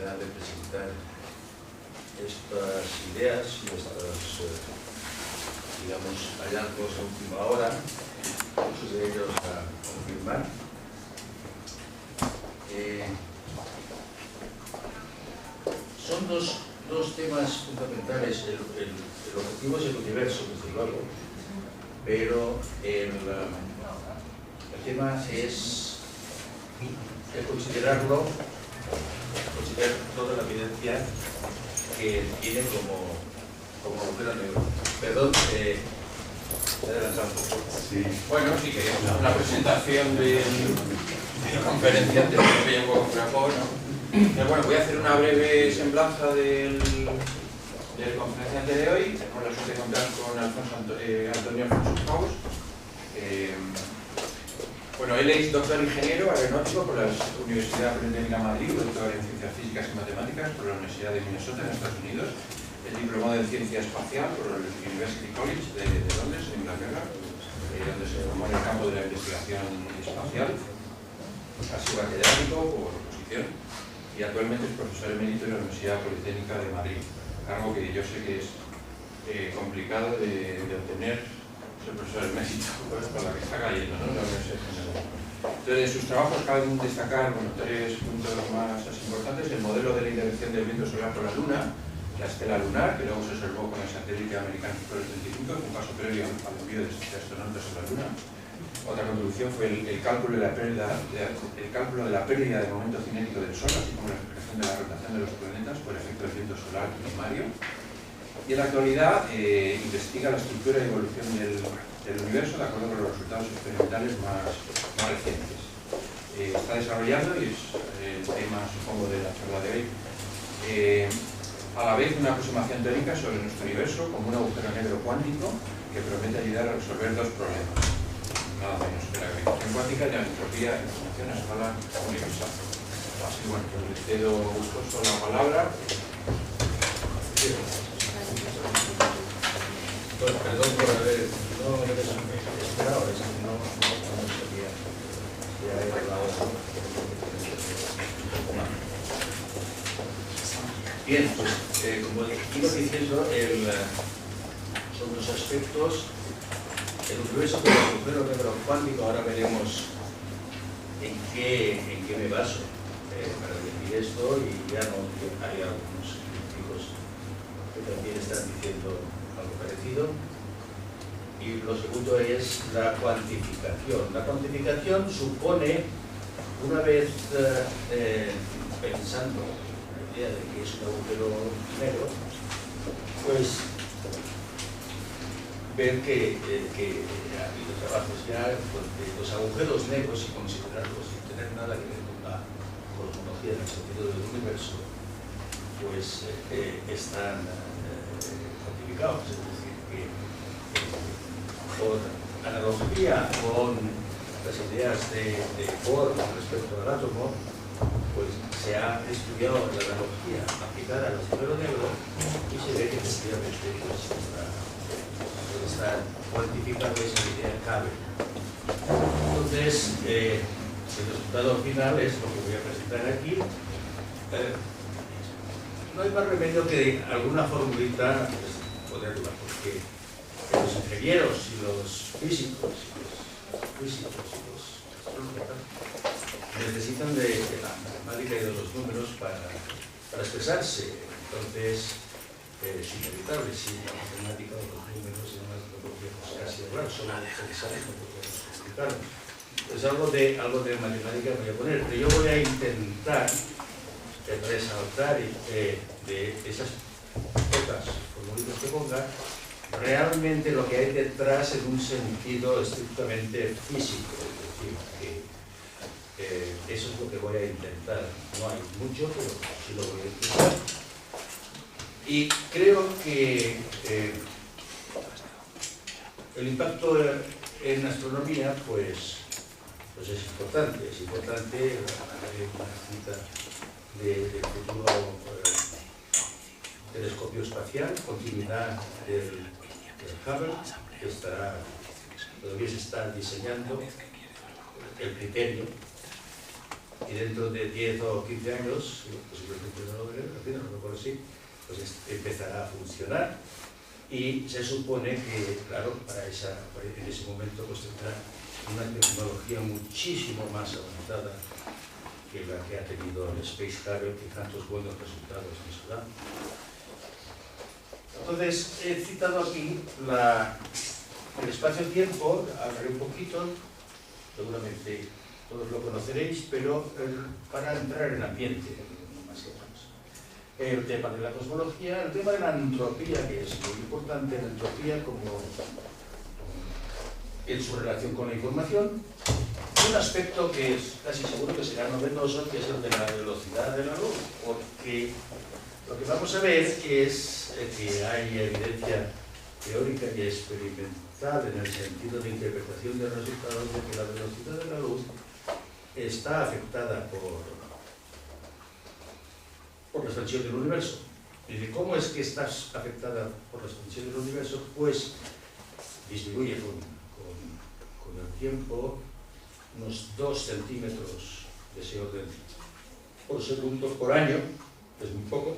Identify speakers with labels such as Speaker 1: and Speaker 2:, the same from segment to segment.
Speaker 1: oportunidad de presentar estas ideas y estos, digamos, hallazgos de última hora, muchos de ellos a confirmar. Son dos temas fundamentales. El objetivo es el universo, desde luego, pero el tema es considerar toda la evidencia que tiene como agujero negro. Perdón, me he adelantado un poco.
Speaker 2: Sí.
Speaker 3: Bueno, sí, queríamos hacer una presentación de conferenciantes que llevo con Frapor. Bueno, voy a hacer una breve semblanza del conferenciante de hoy. Tenemos la suerte de contar con Antonio Alfonso Faust. Bueno, él es doctor ingeniero aeronáutico por la Universidad Politécnica de Madrid, doctor en Ciencias Físicas y Matemáticas por la Universidad de Minnesota en Estados Unidos, es diplomado en Ciencia Espacial por el University College de Londres, en Inglaterra, donde se formó en el campo de la investigación espacial. Ha sido académico por oposición y actualmente es profesor emérito de la Universidad Politécnica de Madrid, algo que yo sé que es complicado de obtener. El profesor emérito por la que está cayendo, ¿no? La Universidad General. Entonces, de sus trabajos cabe destacar tres puntos más importantes: el modelo de la interacción del viento solar por la Luna, la estela lunar, que luego se observó con el satélite americano Explorer 35, un paso previo al envío de astronautas a la Luna. Otra contribución fue el cálculo de la pérdida de momento cinético del Sol, así como la explicación de la rotación de los planetas por efecto del viento solar primario. Y en la actualidad investiga la estructura y evolución del universo de acuerdo con los resultados experimentales más recientes. Está desarrollando, y es el tema, supongo, de la charla de hoy, a la vez una aproximación teórica sobre nuestro universo como un agujero negro cuántico que promete ayudar a resolver dos problemas, nada menos que la gravitación cuántica y la entropía de información a escala universal. Así que, bueno, pues le cedo gustoso la palabra.
Speaker 1: Bueno, perdón por haber no esperado, es que no sabía si era la hora. Bien, pues como iba diciendo, son dos aspectos. El universo como agujero negro cuántico, ahora veremos en qué me baso para decir esto, y ya no hay algunos científicos que también están diciendo algo parecido. Y lo segundo es la cuantificación. La cuantificación supone, una vez pensando en la idea de que es un agujero negro, pues ver que ha habido trabajos ya de los agujeros negros y considerarlos sin tener nada que ver con la cosmología en el sentido del universo, pues están cuantificados. Es decir, que por analogía con las ideas de Bohr respecto al átomo, pues se ha estudiado la analogía aplicada al agujero negro y se ve que efectivamente pues, está cuantificado, esa idea cabe. Entonces, el resultado final es lo que voy a presentar aquí. No hay más remedio que alguna formulita pues, ponerla, porque los ingenieros y los físicos y los astrónomos necesitan de la matemática y de los números para expresarse. Entonces, es inevitable, si la matemática o los números y demás no podríamos casi hablar, solo expresarlos no podríamos explicarlos. Pues algo de matemática voy a poner, pero yo voy a intentar resaltar de esas pocas formulitas que ponga realmente lo que hay detrás en un sentido estrictamente físico. Es decir, que eso es lo que voy a intentar. No hay mucho, pero sí lo voy a intentar. Y creo que el impacto en astronomía pues es importante. Es importante una cita del futuro telescopio espacial, continuidad del Hubble, que todavía se está diseñando el criterio, y dentro de 10 o 15 años, posiblemente no lo así, pues empezará a funcionar y se supone que, claro, en ese momento pues tendrá una tecnología muchísimo más avanzada que la que ha tenido el Space Shuttle, que tantos buenos resultados nos da. Entonces, he citado aquí el espacio-tiempo, hablaré un poquito, seguramente todos lo conoceréis, pero para entrar en ambiente, más que menos. El tema de la cosmología, el tema de la entropía, que es muy importante, la entropía en su relación con la información, un aspecto que es casi seguro que será novedoso, que es el de la velocidad de la luz, porque lo que vamos a ver es que hay evidencia teórica y experimental en el sentido de interpretación de resultados de que la velocidad de la luz está afectada por la expansión del universo. Y de cómo es que está afectada por la expansión del universo, pues disminuye con el tiempo unos 2 centímetros de ese orden por segundo por año, es muy poco.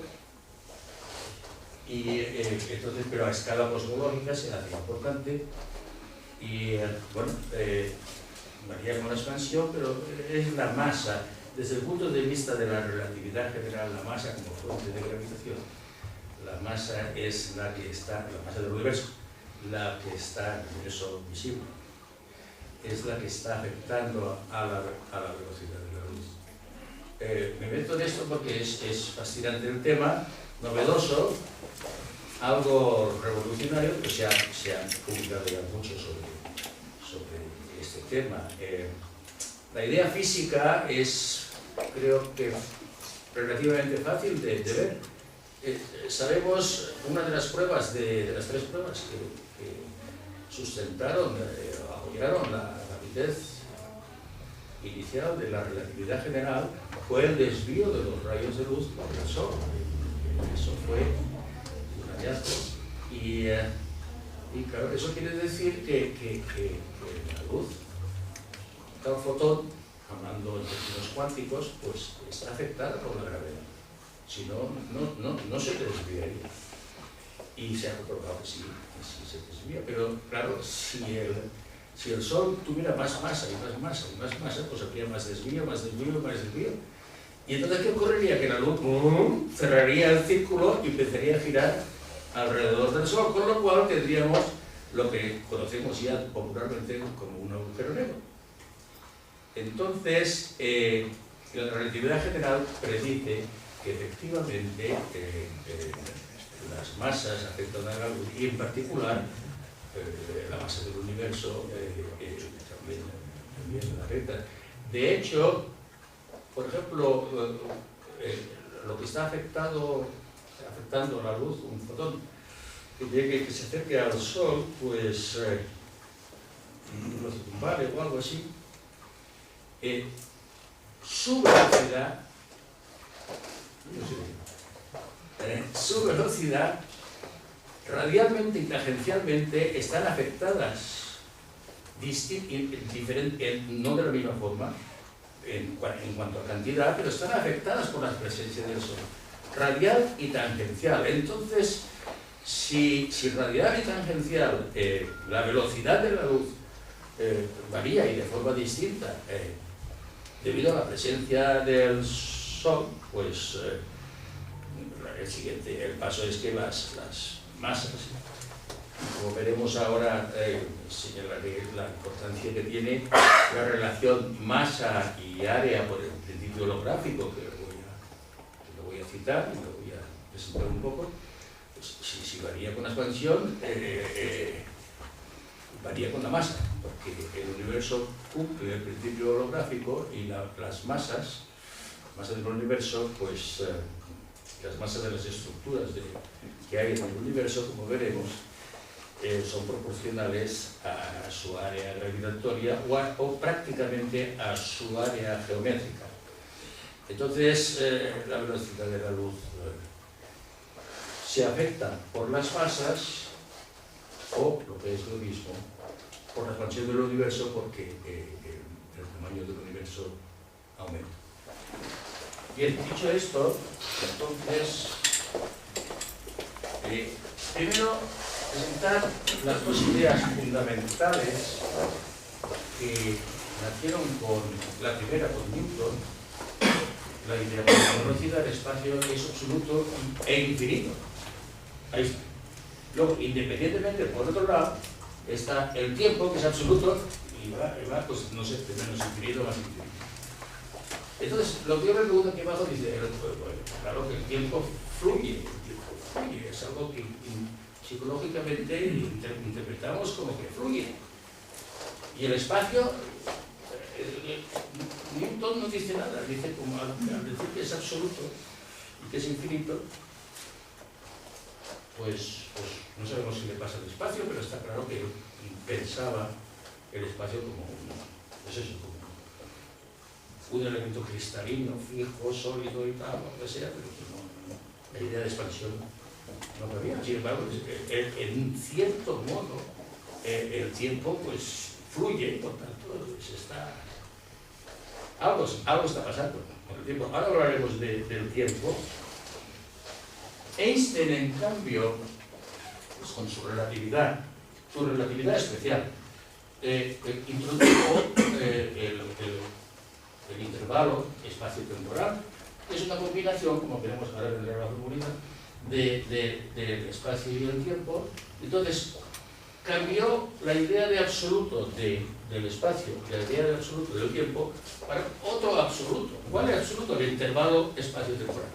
Speaker 1: Y entonces, pero a escala cosmológica se hace importante y bueno, varía con la expansión, pero es la masa, desde el punto de vista de la relatividad general, la masa como fuente de gravitación, la masa es la que está, la masa del universo, la que está en el universo visible, es la que está afectando a la velocidad de la luz. Me meto en esto porque es fascinante el tema, novedoso, algo revolucionario, que se ha publicado ya mucho sobre este tema. La idea física es, creo que, relativamente fácil de ver. Sabemos, una de las pruebas, de las 3 pruebas que sustentaron, apoyaron la rapidez inicial de la relatividad general, fue el desvío de los rayos de luz por el Sol. Eso fue un hallazgo. Y claro, eso quiere decir que la luz, cada fotón, hablando en términos cuánticos, pues está afectada por la gravedad. Si no, no se desviaría. Y se ha comprobado que sí se desvía. Pero claro, si el Sol tuviera más masa y más masa y más masa, pues habría más desvío, más desvío, más desvío. Y entonces, ¿qué ocurriría? Que la luz cerraría el círculo y empezaría a girar alrededor del Sol, con lo cual tendríamos lo que conocemos ya popularmente como un agujero negro. Entonces, la relatividad general predice que efectivamente las masas afectan a la luz y en particular la masa del universo también la afecta. De hecho, por ejemplo, lo que está afectando la luz, un fotón que se acerque al Sol, pues lo circunvale o algo así, su velocidad radialmente y tangencialmente están afectadas no de la misma forma en cuanto a cantidad, pero están afectadas por la presencia del Sol, radial y tangencial. Entonces, si radial y tangencial, la velocidad de la luz varía y de forma distinta debido a la presencia del Sol, pues el paso es que las masas, como veremos ahora, señalaré la importancia que tiene la relación masa y área por el principio holográfico, que lo voy a citar y lo voy a presentar un poco. Pues, si varía con la expansión, varía con la masa, porque el universo cumple el principio holográfico y las masas del universo, pues las masas de las estructuras que hay en el universo, como veremos, son proporcionales a su área gravitatoria o prácticamente a su área geométrica. Entonces, la velocidad de la luz se afecta por las masas o, lo que es lo mismo, por la expansión del universo, porque el tamaño del universo aumenta. Bien, dicho esto, entonces Primero, presentar las dos ideas fundamentales que nacieron con la primera, con Newton. La idea más conocida, el espacio es absoluto e infinito. Ahí está. Luego, independientemente, por otro lado, está el tiempo, que es absoluto, y va pues, no sé, de menos infinito a más infinito. Entonces, lo que yo me pregunto aquí abajo dice, claro que el tiempo fluye, es algo que psicológicamente interpretamos como que fluye. Y el espacio, Newton no dice nada, dice como al decir que es absoluto y que es infinito, pues no sabemos si le pasa al espacio, pero está claro que pensaba el espacio como un elemento cristalino, fijo, sólido y tal, lo que sea, pero que la idea de expansión no cabía. Sin embargo, en cierto modo, el tiempo pues fluye, por tanto, pues algo está pasando con el tiempo. Ahora hablaremos del tiempo. Einstein, en cambio, pues con su relatividad especial, introdujo el intervalo espacio-temporal, que es una combinación, como veremos ahora en la fórmula, del espacio y el tiempo. Entonces, cambió la idea de absoluto del espacio, la idea de absoluto del tiempo, para otro absoluto. ¿Cuál es el absoluto? El intervalo espacio-temporal.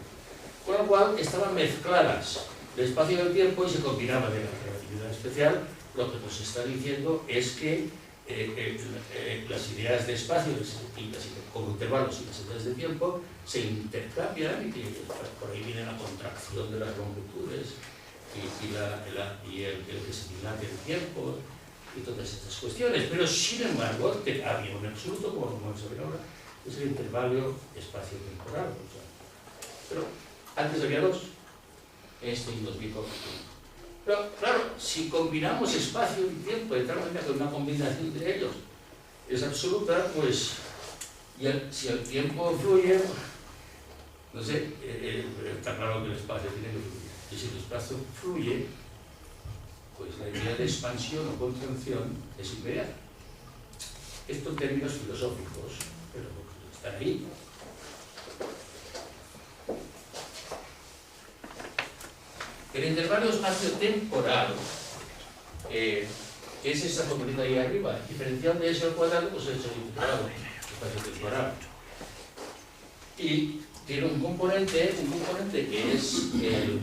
Speaker 1: Con lo cual estaban mezcladas el espacio y el tiempo y se combinaban en la relatividad especial. Lo que nos está diciendo es que las ideas de espacio como intervalos y las ideas de tiempo se intercambian y que por ahí viene la contracción de las longitudes y el que se dilate el tiempo y todas estas cuestiones. Pero sin embargo, había un absoluto, como vamos a ver ahora, es el intervalo espacio-temporal. Pero antes había dos, y nos dijo. Pero claro, si combinamos espacio y tiempo, de tal manera que una combinación de ellos es absoluta, pues si el tiempo fluye, no sé, está claro que el espacio tiene que fluir. Y si el espacio fluye, pues la idea de expansión o contracción es inmediata. Esto en términos filosóficos, pero están ahí. El intervalo espacio-temporal es esa formulita ahí arriba. Diferencial de eso al cuadrado, pues es el intervalo espacio-temporal. Y tiene un componente que es el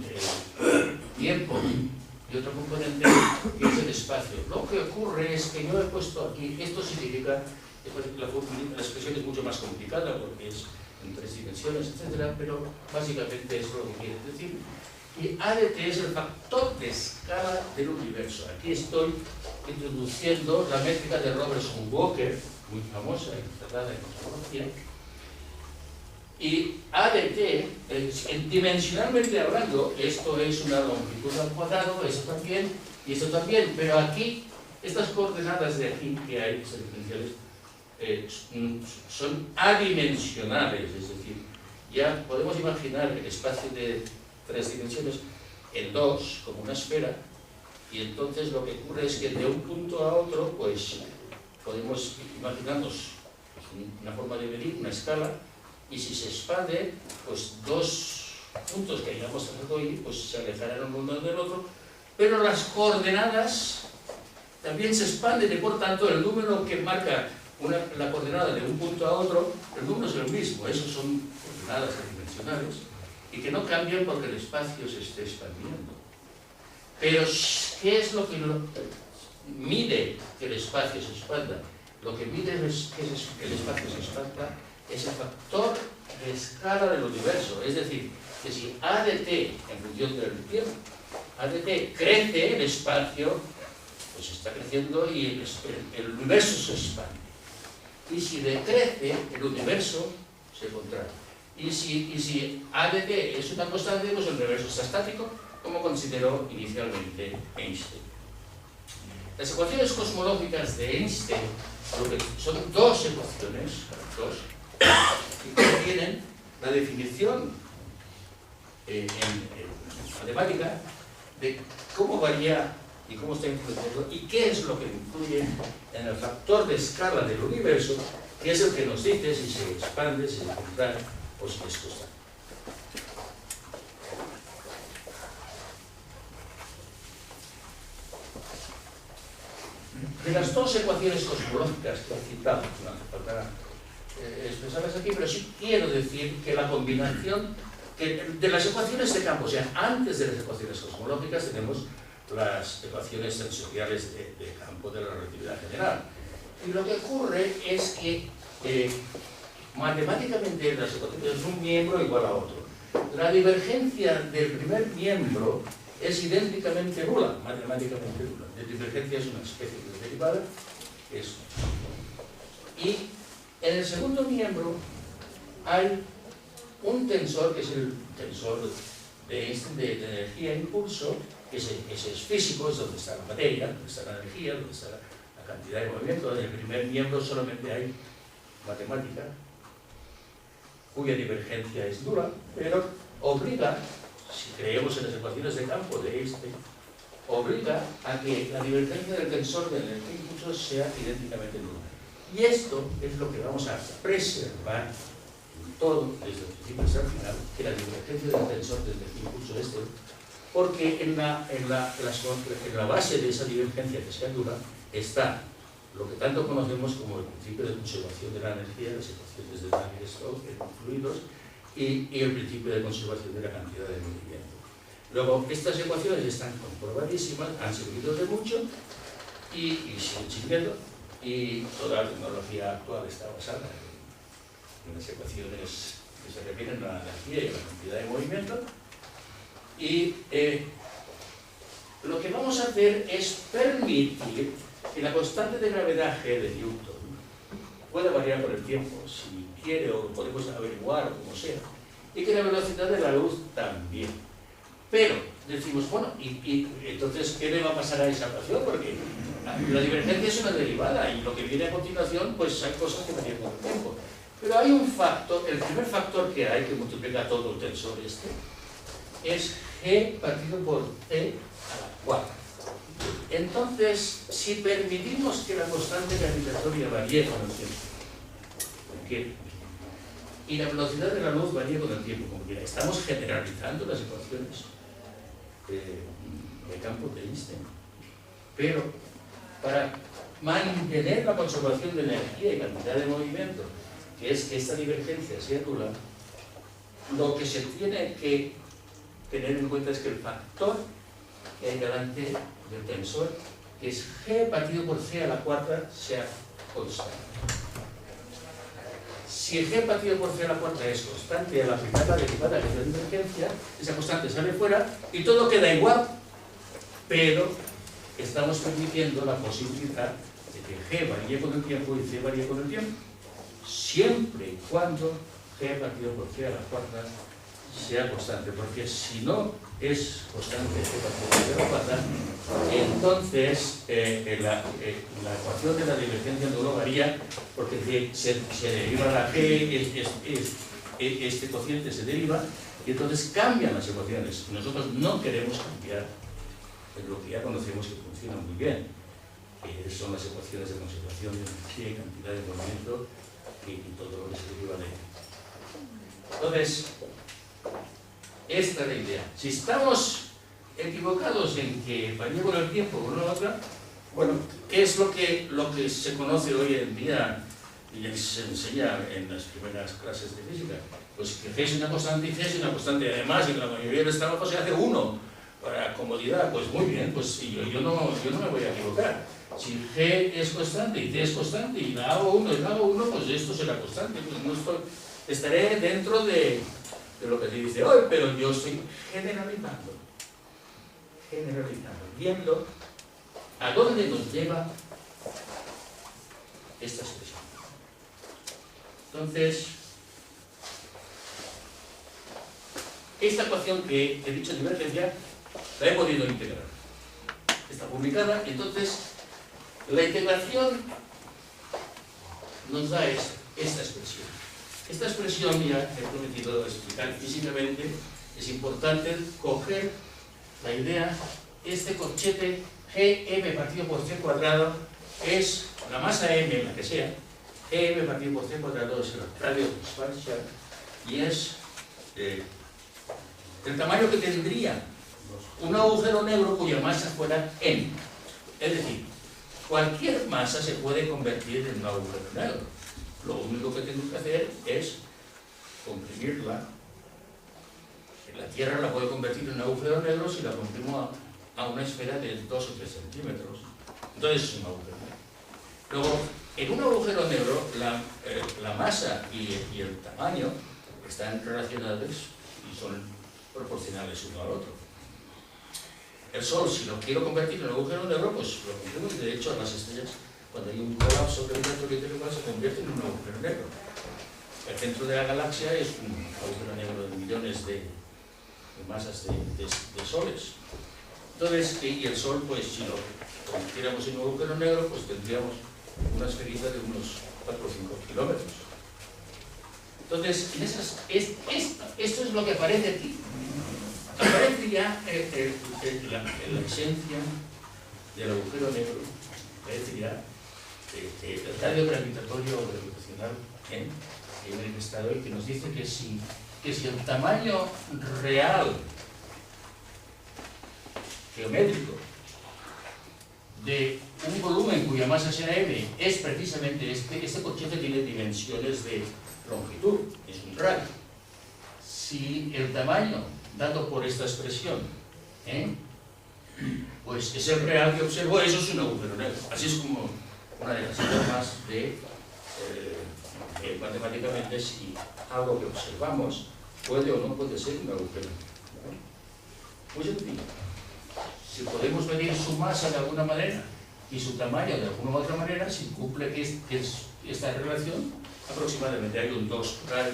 Speaker 1: tiempo y otro componente que es el espacio. Lo que ocurre es que yo he puesto aquí, esto significa, la expresión es mucho más complicada porque es en 3 dimensiones, etc., pero básicamente eso es lo que quiere decir. Y ADT es el factor de escala del universo. Aquí estoy introduciendo la métrica de Robertson-Walker, muy famosa y cerrada en cosmología. Y ADT, dimensionalmente hablando, esto es una longitud al cuadrado, eso también, y eso también, pero aquí, estas coordenadas de aquí que hay, estas diferenciales, son adimensionales, es decir, ya podemos imaginar el espacio de 3 dimensiones en 2 como una esfera, y entonces lo que ocurre es que de un punto a otro pues podemos imaginarnos una forma de medir, una escala, y si se expande, pues 2 puntos que hayamos trazado ahí pues se alejarán uno del otro, pero las coordenadas también se expanden y por tanto el número que marca la coordenada de un punto a otro, el número es el mismo. Esos son coordenadas adimensionales y que no cambian porque el espacio se esté expandiendo. Pero, ¿qué es lo que mide que el espacio se expanda? Lo que mide que el espacio se expanda es el factor de escala del universo. Es decir, que si ADT, en función del tiempo, ADT crece, el espacio pues está creciendo y el universo se expande. Y si decrece, el universo se contrae. Y si ADT es una constante, pues el universo está estático, como consideró inicialmente Einstein. Las ecuaciones cosmológicas de Einstein son 2 ecuaciones, que contienen la definición en matemática de cómo varía y cómo está influyendo y qué es lo que influye en el factor de escala del universo, que es el que nos dice si se expande, si se contrae o si es constante. De las dos ecuaciones cosmológicas que he citado, no hace falta expresarlas aquí, pero sí quiero decir que la combinación de las ecuaciones de campo, o sea, antes de las ecuaciones cosmológicas tenemos las ecuaciones tensoriales de campo de la relatividad general. Y lo que ocurre es que matemáticamente las ecuaciones es un miembro igual a otro. La divergencia del primer miembro es idénticamente nula, matemáticamente nula. La divergencia es una especie de derivada. Y en el segundo miembro hay un tensor, que es el tensor de Einstein de energía e impulso, que ese es físico, es donde está la materia, donde está la energía, donde está la cantidad de movimiento. En el primer miembro solamente hay matemática, cuya divergencia es nula, pero obliga, si creemos en las ecuaciones de campo de Einstein, obliga a que la divergencia del tensor de energía e impulso sea idénticamente nula. Y esto es lo que vamos a preservar en todo, desde el principio hasta el final, que la divergencia del tensor de energía e impulso es nula, porque en la base de esa divergencia que sea nula está lo que tanto conocemos como el principio de conservación de la energía, las ecuaciones de Navier-Stokes en fluidos, y el principio de conservación de la cantidad de movimiento. Luego, estas ecuaciones están comprobadísimas, han servido de mucho y siguen sirviendo, y toda la tecnología actual está basada en las ecuaciones que se refieren a la energía y a la cantidad de movimiento. Y lo que vamos a hacer es permitir que la constante de gravedad G de Newton pueda variar por el tiempo, si quiere, o lo podemos averiguar, o como sea, y que la velocidad de la luz también. Pero decimos, bueno, y entonces, ¿qué le va a pasar a esa ecuación? Porque la divergencia es una derivada, y lo que viene a continuación, pues hay cosas que varían con el tiempo. Pero hay un factor, el primer factor que hay, que multiplica todo el tensor este, es G partido por T a la cuarta. Entonces, si permitimos que la constante gravitatoria varíe con el tiempo, y la velocidad de la luz varíe con el tiempo, como que estamos generalizando las ecuaciones de campo de Einstein. Pero para mantener la conservación de energía y cantidad de movimiento, que es que esta divergencia sea nula, lo que se tiene que tener en cuenta es que el factor que hay delante del tensor, que es G partido por C a la cuarta, sea constante. Si G partido por C a la cuarta es constante, al aplicar la derivada que es la divergencia, esa constante sale fuera y todo queda igual, pero estamos permitiendo la posibilidad de que G varíe con el tiempo y C varíe con el tiempo, siempre y cuando G partido por C a la cuarta sea constante, porque si no es constante G partido por C a la cuarta, entonces la ecuación de la divergencia no varía, porque se deriva la G, este cociente se deriva, y entonces cambian las ecuaciones. Nosotros no queremos cambiar lo que ya conocemos que funciona muy bien, que son las ecuaciones de conservación de energía y cantidad de movimiento y todo lo que se deriva de ello. Entonces, esta es la idea. Si estamos equivocados en que varía con el tiempo o no otra, bueno, ¿qué es lo que se conoce hoy en día y se enseña en las primeras clases de física? Pues que G es una constante y C es una constante. Además, en la mayoría de los trabajos se hace uno para comodidad. Pues muy bien, pues yo no me voy a equivocar. Si G es constante y C es constante y la hago uno y la hago uno, pues esto será constante. Pues no estaré dentro de lo que se dice hoy, pero yo estoy generalizando, viendo a dónde nos lleva esta expresión. Entonces, esta ecuación que he dicho de divergencia la he podido integrar. Está publicada, entonces la integración nos da esta expresión. Esta expresión, ya he prometido explicar físicamente, es importante coger la idea, este corchete Gm partido por c cuadrado es la masa m, la que sea, Gm partido por c cuadrado es el radio de expansión y es el tamaño que tendría un agujero negro cuya masa fuera m. Es decir, cualquier masa se puede convertir en un agujero negro. Lo único que tengo que hacer es comprimirla. La Tierra la puede convertir en un agujero negro si la comprimo a una esfera de 2 o 3 centímetros. Entonces es un agujero negro. Luego, en un agujero negro, la masa y el tamaño están relacionados y son proporcionales uno al otro. El Sol, si lo quiero convertir en un agujero negro, pues lo comprimo, y de hecho las estrellas, cuando hay un colapso gravitatorio intelectual, se convierten en un agujero negro. El centro de la galaxia es un agujero negro de millones de masas de soles. Entonces, y el Sol, pues si lo convirtiéramos en un agujero negro, pues tendríamos una esferita de unos 4 o 5 kilómetros. Entonces, esto es lo que aparece aquí. Aparece ya la esencia del agujero negro, aparece ya el radio gravitatorio o gravitacional en el estado, y que nos dice que si el tamaño real geométrico de un volumen cuya masa sea m es precisamente este corchete tiene dimensiones de longitud, es un radio. Si el tamaño dado por esta expresión pues es el real que observo, eso es un agujero negro. Así es como una de las formas de matemáticamente si algo que observamos puede o no puede ser un agujero negro. Muy sencillo. Si podemos medir su masa de alguna manera y su tamaño de alguna u otra manera, si cumple esta relación, aproximadamente hay un 2 radio,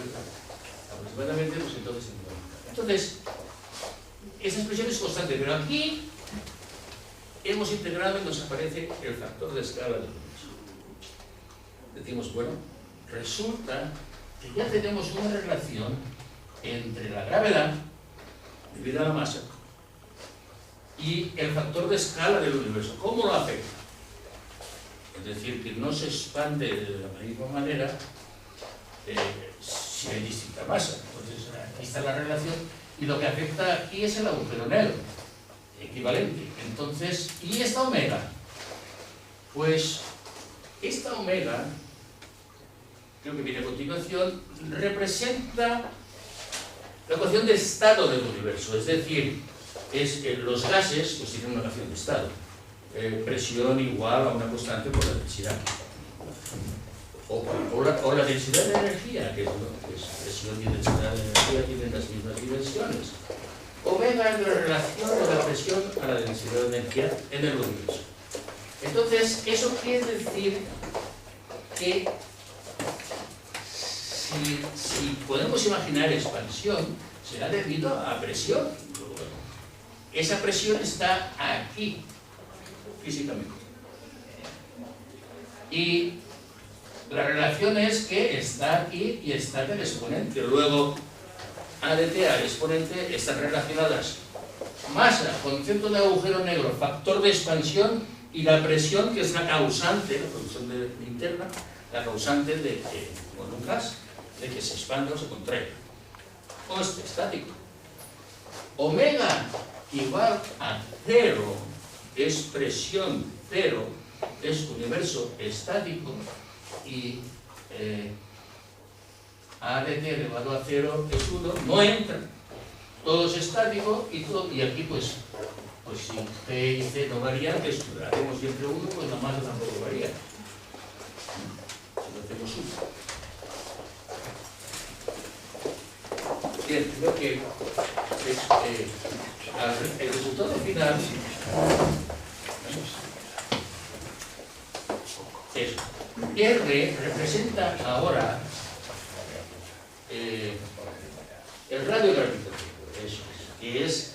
Speaker 1: aproximadamente, pues entonces esta expresión es constante, pero aquí hemos integrado y nos aparece el factor de escala del universo. Decimos, bueno, resulta que ya tenemos una relación entre la gravedad debido a la masa y el factor de escala del universo. ¿Cómo lo afecta? Es decir, que no se expande de la misma manera si hay distinta masa. Entonces, aquí está la relación, y lo que afecta aquí es el agujero negro, equivalente. Entonces, ¿y esta omega? Pues, esta omega, creo que viene a continuación, representa la ecuación de estado del universo, es decir, los gases pues tienen una ecuación de estado, presión igual a una constante por la densidad, o la densidad de energía, que es presión y densidad de energía tienen las mismas dimensiones. Omega es la relación de la presión a la densidad de energía en el universo. Entonces, eso quiere decir que si podemos imaginar expansión, será debido a presión. Esa presión está aquí, físicamente. Y la relación es que está aquí y está en el exponente. Luego, ADT al exponente están relacionadas masa, concepto de agujero negro, factor de expansión y la presión, que es la causante, la producción interna, la causante de que, con un gas, de que se expanda o se contraiga. O es estático. Omega igual a 0 es presión 0, es universo estático, y ADT elevado a 0 es 1, no entra, todo es estático, y aquí pues si P y C no varían, que hacemos siempre 1, pues la masa tampoco varía. Si lo hacemos 1. Bien, creo que el resultado final es R representa ahora el radio gravitatorio, eso es, que es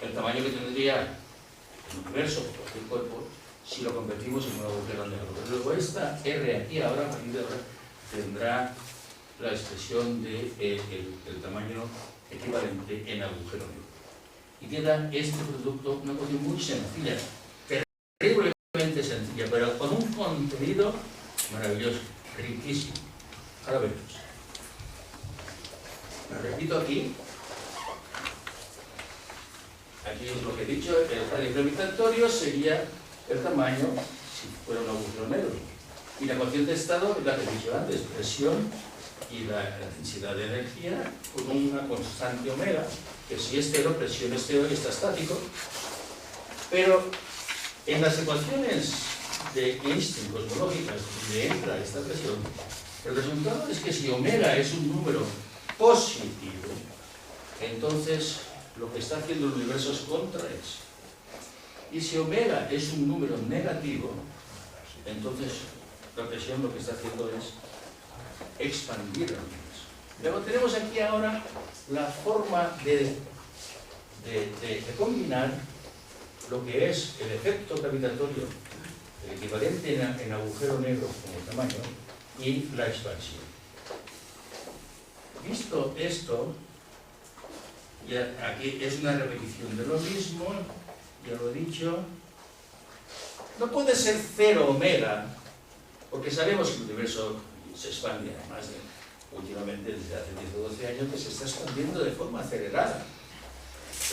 Speaker 1: el tamaño que tendría el universo, cualquier cuerpo, si lo convertimos en un agujero negro. Luego esta R aquí ahora, a partir de ahora, tendrá la expresión de el tamaño equivalente en agujero negro. y queda este producto, una cuestión muy sencilla, terriblemente sencilla, pero con un contenido maravilloso, riquísimo. Ahora vemos. Lo repito aquí. Aquí es lo que he dicho, el radio gravitatorio sería el tamaño si fuera un agujero negro. Y la ecuación de estado es la que he dicho antes, presión y la densidad de energía con una constante omega, que si es cero, presión es cero y está estático. Pero en las ecuaciones de Einstein cosmológicas, donde entra esta presión, el resultado es que si omega es un número positivo, entonces lo que está haciendo el universo es contraerse. Y si omega es un número negativo, entonces la presión lo que está haciendo es expandir el universo. Luego tenemos aquí ahora la forma de combinar lo que es el efecto gravitatorio, el equivalente en agujero negro como tamaño, y la expansión. Visto esto, ya aquí es una repetición de lo mismo, ya lo he dicho. No puede ser cero omega, porque sabemos que el universo se expande, además últimamente desde hace 10 o 12 años que se está expandiendo de forma acelerada.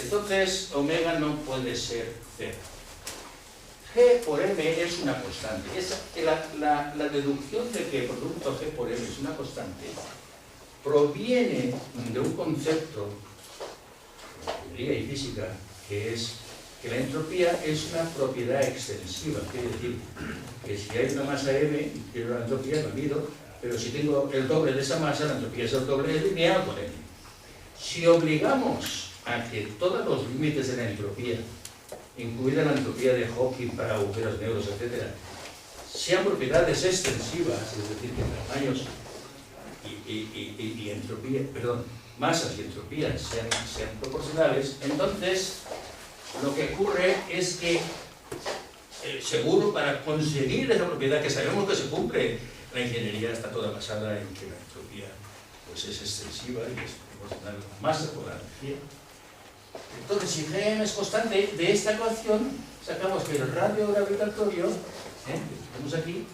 Speaker 1: Entonces, omega no puede ser cero. G por M es una constante. La deducción de que el producto G por M es una constante proviene de un concepto de teoría y física que es que la entropía es una propiedad extensiva. Quiere decir que si hay una masa M, quiero la entropía, la mido, pero si tengo el doble de esa masa, la entropía es el doble, es lineal con M. Si obligamos a que todos los límites de la entropía, incluida la entropía de Hawking para agujeros negros, etc., sean propiedades extensivas, es decir, que tamaños y entropía, perdón, masas y entropías sean proporcionales, entonces lo que ocurre es que seguro para conseguir esa propiedad que sabemos que se cumple, la ingeniería está toda basada en que la entropía pues es extensiva y es proporcional a la masa por la energía. Entonces, si Gm es constante, de esta ecuación sacamos que el radio gravitatorio, que tenemos aquí,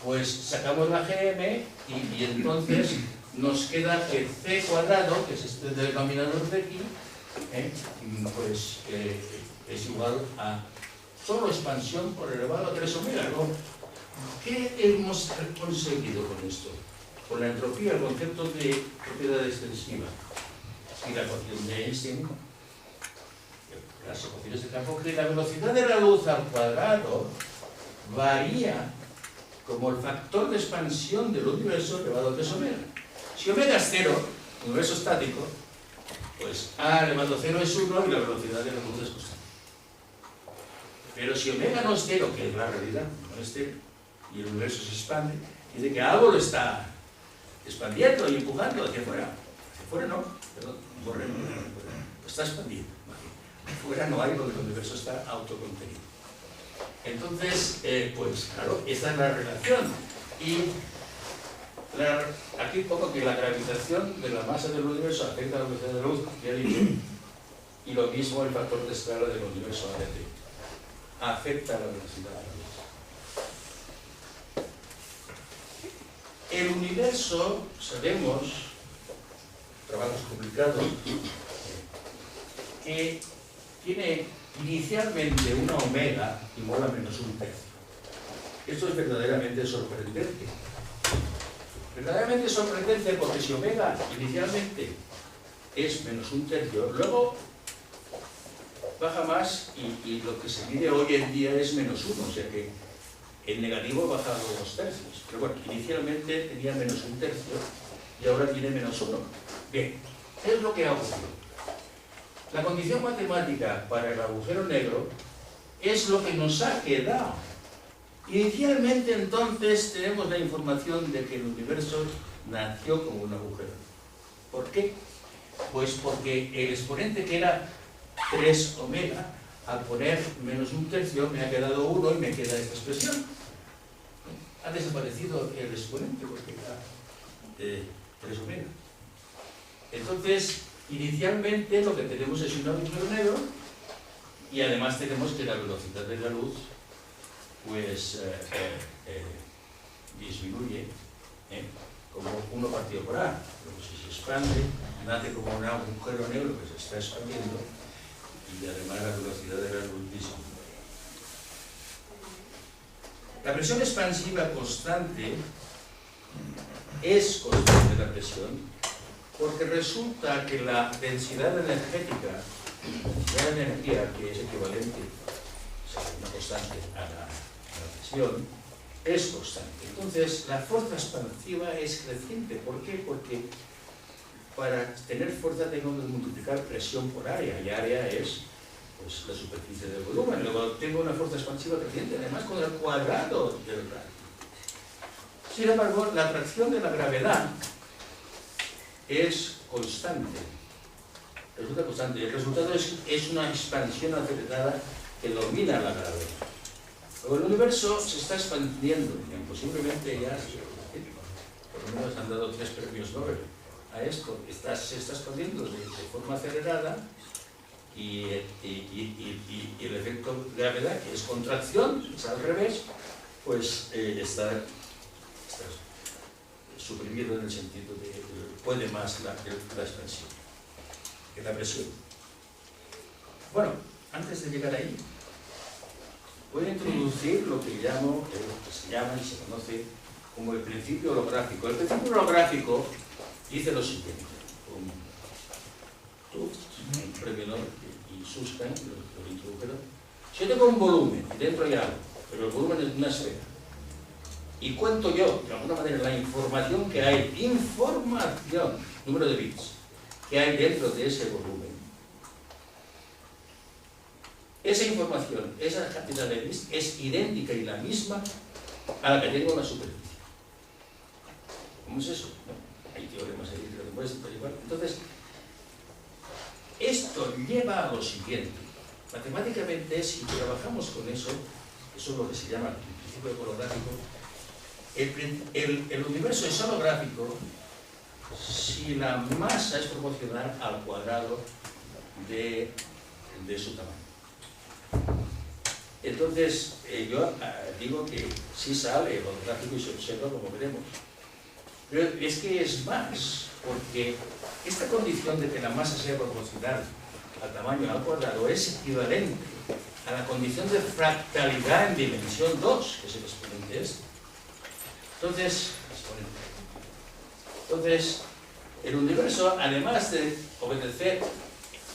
Speaker 1: pues sacamos la Gm y entonces nos queda que C cuadrado, que es este denominador de aquí, pues es igual a solo expansión por elevado a 3 omega. ¿No? ¿Qué hemos conseguido con esto? Con la entropía, el concepto de propiedad extensiva y la ecuación de Einstein, las ecuaciones de campo, que la velocidad de la luz al cuadrado varía como el factor de expansión del universo elevado a 3 omega. Si omega es 0, universo estático, pues A elevado a 0 es 1 y la velocidad de la luz es constante. Pero si omega no es 0, que es la realidad, no es 0, y el universo se expande, dice que algo lo está expandiendo y empujando hacia afuera. Hacia afuera no, perdón, lo está expandiendo. Afuera no hay porque el universo está autocontenido. Entonces, pues claro, esta es la relación. Y aquí pongo que la gravitación de la masa del universo afecta a la velocidad de la luz, ya he dicho, y lo mismo el factor de escala del universo ADT. Afecta a la velocidad de la luz. El universo, sabemos, trabajos publicados, que tiene inicialmente una omega igual a menos un tercio. Esto es verdaderamente sorprendente. Verdaderamente sorprendente porque si omega inicialmente es menos un tercio, luego baja más y lo que se mide hoy en día es menos 1, o sea que en negativo baja a 2 tercios. Pero bueno, inicialmente tenía menos un tercio y ahora tiene menos 1. Bien, ¿qué es lo que ha ocurrido? La condición matemática para el agujero negro es lo que nos ha quedado. Inicialmente entonces tenemos la información de que el universo nació como un agujero. ¿Por qué? Pues porque el exponente que era 3 omega, al poner menos un tercio me ha quedado 1 y me queda esta expresión. Ha desaparecido el exponente porque era 3 omega. Entonces, Inicialmente lo que tenemos es un agujero negro y además tenemos que la velocidad de la luz pues disminuye como 1 partido por A. Luego si se expande, nace como un agujero negro que se está expandiendo y además la velocidad de la luz disminuye. La presión expansiva constante es constante la presión porque resulta que la densidad energética, la densidad de energía que es equivalente, o sea, una constante a la presión, es constante. Entonces, la fuerza expansiva es creciente. ¿Por qué? Porque para tener fuerza tengo que multiplicar presión por área, y área es pues, la superficie del volumen. Luego tengo una fuerza expansiva creciente, además con el cuadrado del radio. Sin embargo, la atracción de la gravedad es constante. Resulta constante. El resultado es una expansión acelerada que domina la gravedad. Luego el universo se está expandiendo, posiblemente ya, por lo menos han dado 3 premios Nobel a esto, se está expandiendo de forma acelerada y el efecto gravedad, que es contracción, es al revés, pues está suprimido en el sentido de que puede más la expansión que la presión. Bueno, antes de llegar ahí, voy a introducir lo que se llama y se conoce como el principio holográfico. El principio holográfico dice lo siguiente: el premio Nobel y Susskind lo introdujeron. Si yo tengo un volumen y dentro hay algo, pero el volumen es una esfera, y cuento yo, de alguna manera, la información que hay, número de bits, que hay dentro de ese volumen, esa información, esa cantidad de bits es idéntica y la misma a la que tengo en la superficie. ¿Cómo es eso? ¿No? Hay teoremas ahí que lo demuestran, igual. Entonces, esto lleva a lo siguiente. Matemáticamente, si trabajamos con eso es lo que se llama el principio holográfico. El universo es holográfico si la masa es proporcional al cuadrado de su tamaño. Entonces, yo digo que sí sale el holográfico y se observa como veremos. Pero es que es más, porque esta condición de que la masa sea proporcional al tamaño al cuadrado es equivalente a la condición de fractalidad en dimensión 2, que es el exponente este. Entonces, el universo, además de obedecer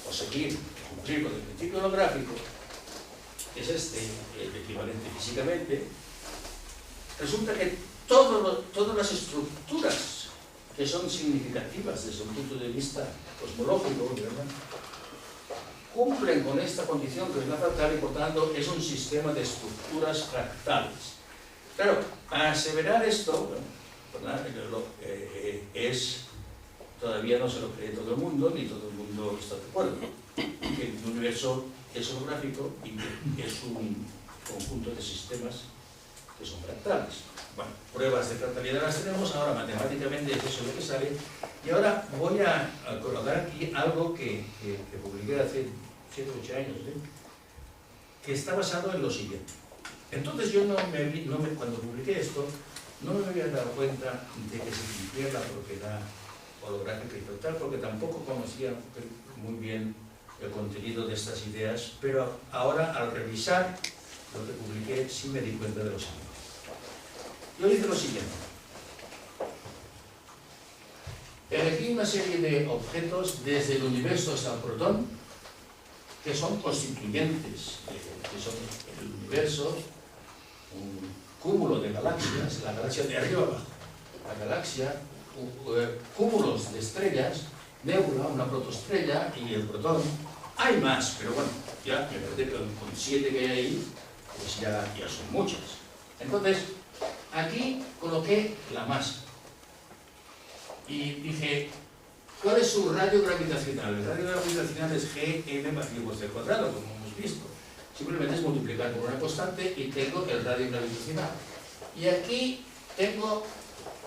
Speaker 1: o seguir, cumplir con el principio holográfico, que es el equivalente físicamente, resulta que todas las estructuras que son significativas desde un punto de vista cosmológico, ¿verdad?, cumplen con esta condición que es la fractal y por tanto es un sistema de estructuras fractales. Claro, a aseverar esto, ¿verdad?, todavía no se lo cree todo el mundo, ni todo el mundo está de acuerdo. Que el universo es holográfico y que es un conjunto de sistemas que son fractales. Bueno, pruebas de fractalidad las tenemos, ahora matemáticamente eso es lo que sale. Y ahora voy a colocar aquí algo que publiqué hace 7 o 8 años, que está basado en lo siguiente. Entonces yo cuando publiqué esto, no me había dado cuenta de que se cumplía la propiedad holográfica y fractal, porque tampoco conocía muy bien el contenido de estas ideas, pero ahora al revisar lo que publiqué sí me di cuenta de lo siguiente. Yo hice lo siguiente. Elegí una serie de objetos desde el universo hasta el protón, que son constituyentes, que son el universo, un cúmulo de galaxias, la galaxia de arriba abajo, la galaxia, cúmulos de estrellas, nébula, una protoestrella y el protón. Hay más, pero bueno, ya me parece que con 7 que hay ahí, pues ya son muchas. Entonces, aquí coloqué la masa y dije, ¿cuál es su radio gravitacional? El radio gravitacional es Gm vacío por c cuadrado, como hemos visto. Simplemente es multiplicar por una constante y tengo el radio gravitacional. Y aquí tengo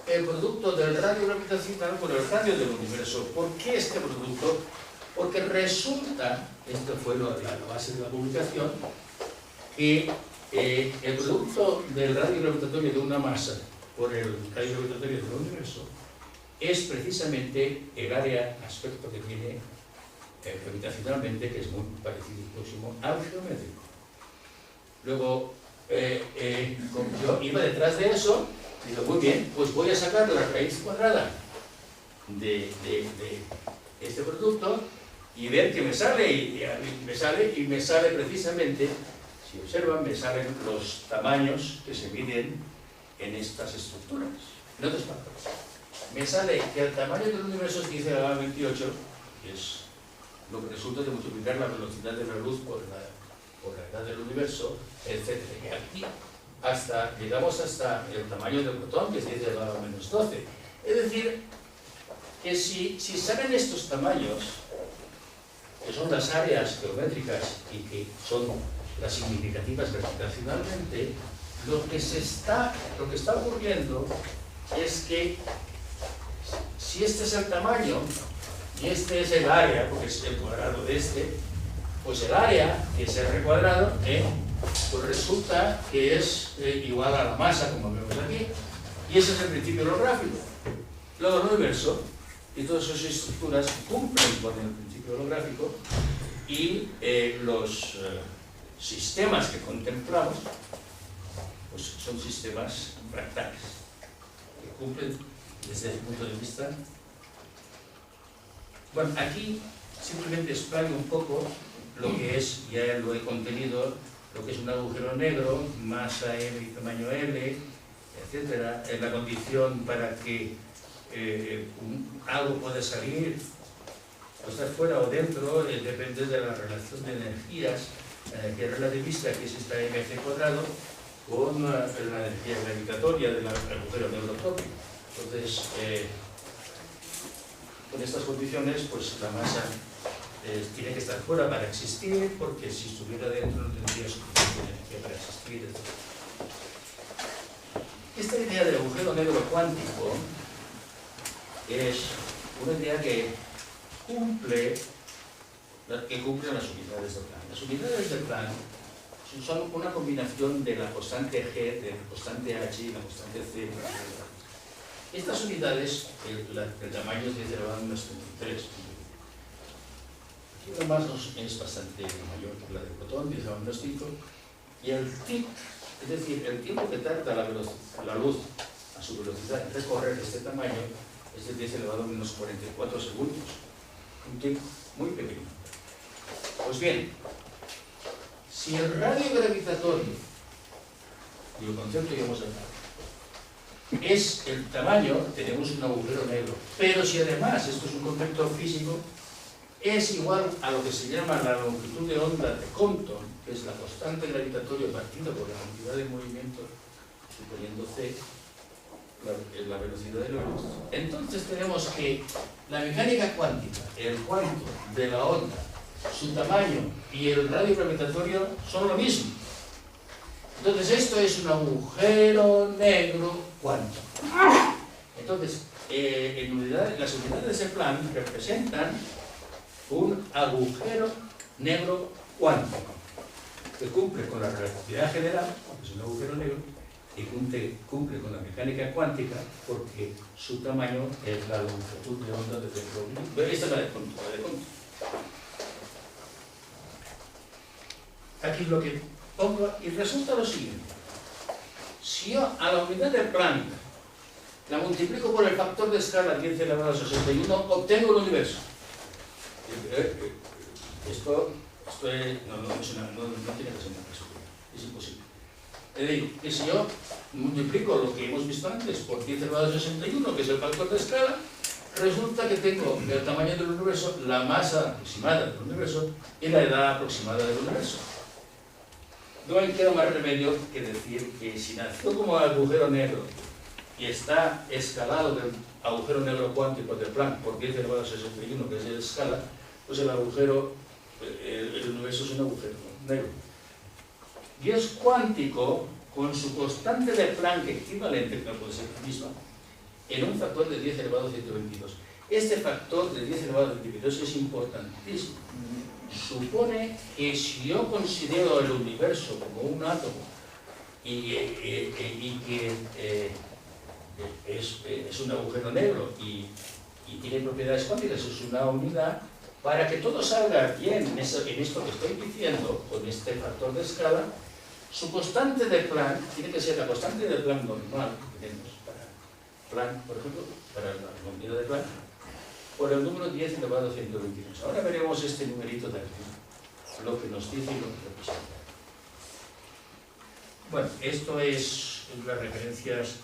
Speaker 1: el producto del radio gravitacional por el radio del universo. ¿Por qué este producto? Porque resulta, esto fue la base de la publicación, que el producto del radio gravitatorio de una masa por el radio gravitatorio del universo es precisamente el área, aspecto que tiene gravitacionalmente, que es muy parecido y próximo al geométrico. Luego, como yo iba detrás de eso, digo, muy bien, pues voy a sacar la raíz cuadrada de este producto y ver qué me sale, y me sale precisamente, si observan, me salen los tamaños que se miden en estas estructuras, en otras palabras. Me sale que el tamaño del universo es 10 a la 28, que es lo que resulta de multiplicar la velocidad de la luz por la edad del universo, etc. Y aquí llegamos hasta el tamaño del protón, que es 10 a la menos 12. Es decir, que si salen estos tamaños, que son las áreas geométricas y que son las significativas gravitacionalmente, lo que está ocurriendo es que si este es el tamaño y este es el área, porque es el cuadrado de este, pues el área, que es R cuadrado, pues resulta que es igual a la masa, como vemos aquí, y ese es el principio holográfico. Luego el universo y todas sus estructuras cumplen con el principio holográfico, y los sistemas que contemplamos pues son sistemas fractales que cumplen desde ese punto de vista. Bueno, aquí simplemente explico un poco lo que es, ya lo he contenido, lo que es un agujero negro, masa M y tamaño L, etcétera, la condición para que algo pueda salir, o estar fuera o dentro, depende de la relación de energías, energía relativista, que es esta mc cuadrado, con la energía gravitatoria del agujero negro propio. Entonces, con estas condiciones, pues la masa tiene que estar fuera para existir, porque si estuviera dentro no tendría suficiente energía para existir, etc. Esta idea del agujero negro cuántico es una idea que cumple las unidades de Planck. Las unidades de Planck son una combinación de la constante G, de la constante H y la constante C. Estas unidades, el tamaño es 10 elevado a menos 33. Aquí además es bastante mayor que la del protón, 10 elevado a menos 5. Y el TIC, es decir, el tiempo que tarda la luz a su velocidad en recorrer este tamaño, es de 10 elevado a menos 44 segundos. Un tiempo muy pequeño. Pues bien, si el radio gravitatorio, cuyo concepto ya hemos hablado, es el tamaño, tenemos un agujero negro. Pero si además, esto es un concepto físico, es igual a lo que se llama la longitud de onda de Compton, que es la constante gravitatoria partida por la cantidad de movimiento, suponiendo c, la velocidad de la luz. Entonces tenemos que la mecánica cuántica, el cuánto de la onda, su tamaño y el radio gravitatorio son lo mismo. Entonces esto es un agujero negro cuántico. Entonces, las unidades de Planck representan un agujero negro cuántico que cumple con la relatividad general, porque es un agujero negro, y cumple con la mecánica cuántica porque su tamaño es la longitud de onda de dentro. Esta es la de Compton. Aquí es lo que pongo, y resulta lo siguiente. Si yo a la unidad de Planck la multiplico por el factor de escala 10 elevado a 61, obtengo el universo. Esto no tiene que ser una casualidad, es imposible. Es decir, que si yo multiplico lo que hemos visto antes por 10 elevado a 61, que es el factor de escala, resulta que tengo el tamaño del universo, la masa aproximada del universo y la edad aproximada del universo. No me queda más remedio que decir que si nació como agujero negro y está escalado del agujero negro cuántico de Planck por 10 elevado a 61, que es la escala, pues el universo es un agujero negro. Y es cuántico con su constante de Planck equivalente, que no puede ser la misma, en un factor de 10 elevado a 122. Este factor de 10 elevado a 122 es importantísimo. Supone que si yo considero el universo como un átomo y que es un agujero negro y tiene propiedades cuánticas, es una unidad, para que todo salga bien en esto que estoy diciendo, con este factor de escala, su constante de Planck tiene que ser la constante de Planck normal que tenemos para Planck, por ejemplo, para la unidad de Planck, por el número 10 elevado a 122. Ahora veremos este numerito de aquí, lo que nos dice y lo que representa. Bueno, esto es las referencias,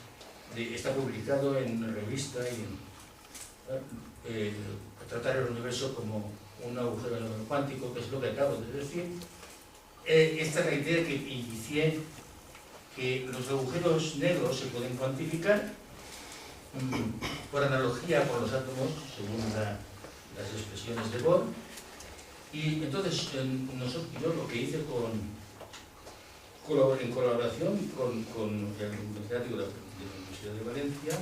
Speaker 1: está publicado en una revista y tratar el universo como un agujero negro cuántico, que es lo que acabo de decir. Esta es la idea que inicié, que los agujeros negros se pueden cuantificar por analogía con los átomos, según las expresiones de Bohr. Y entonces yo lo que hice en colaboración con el catedrático de la Universidad de Valencia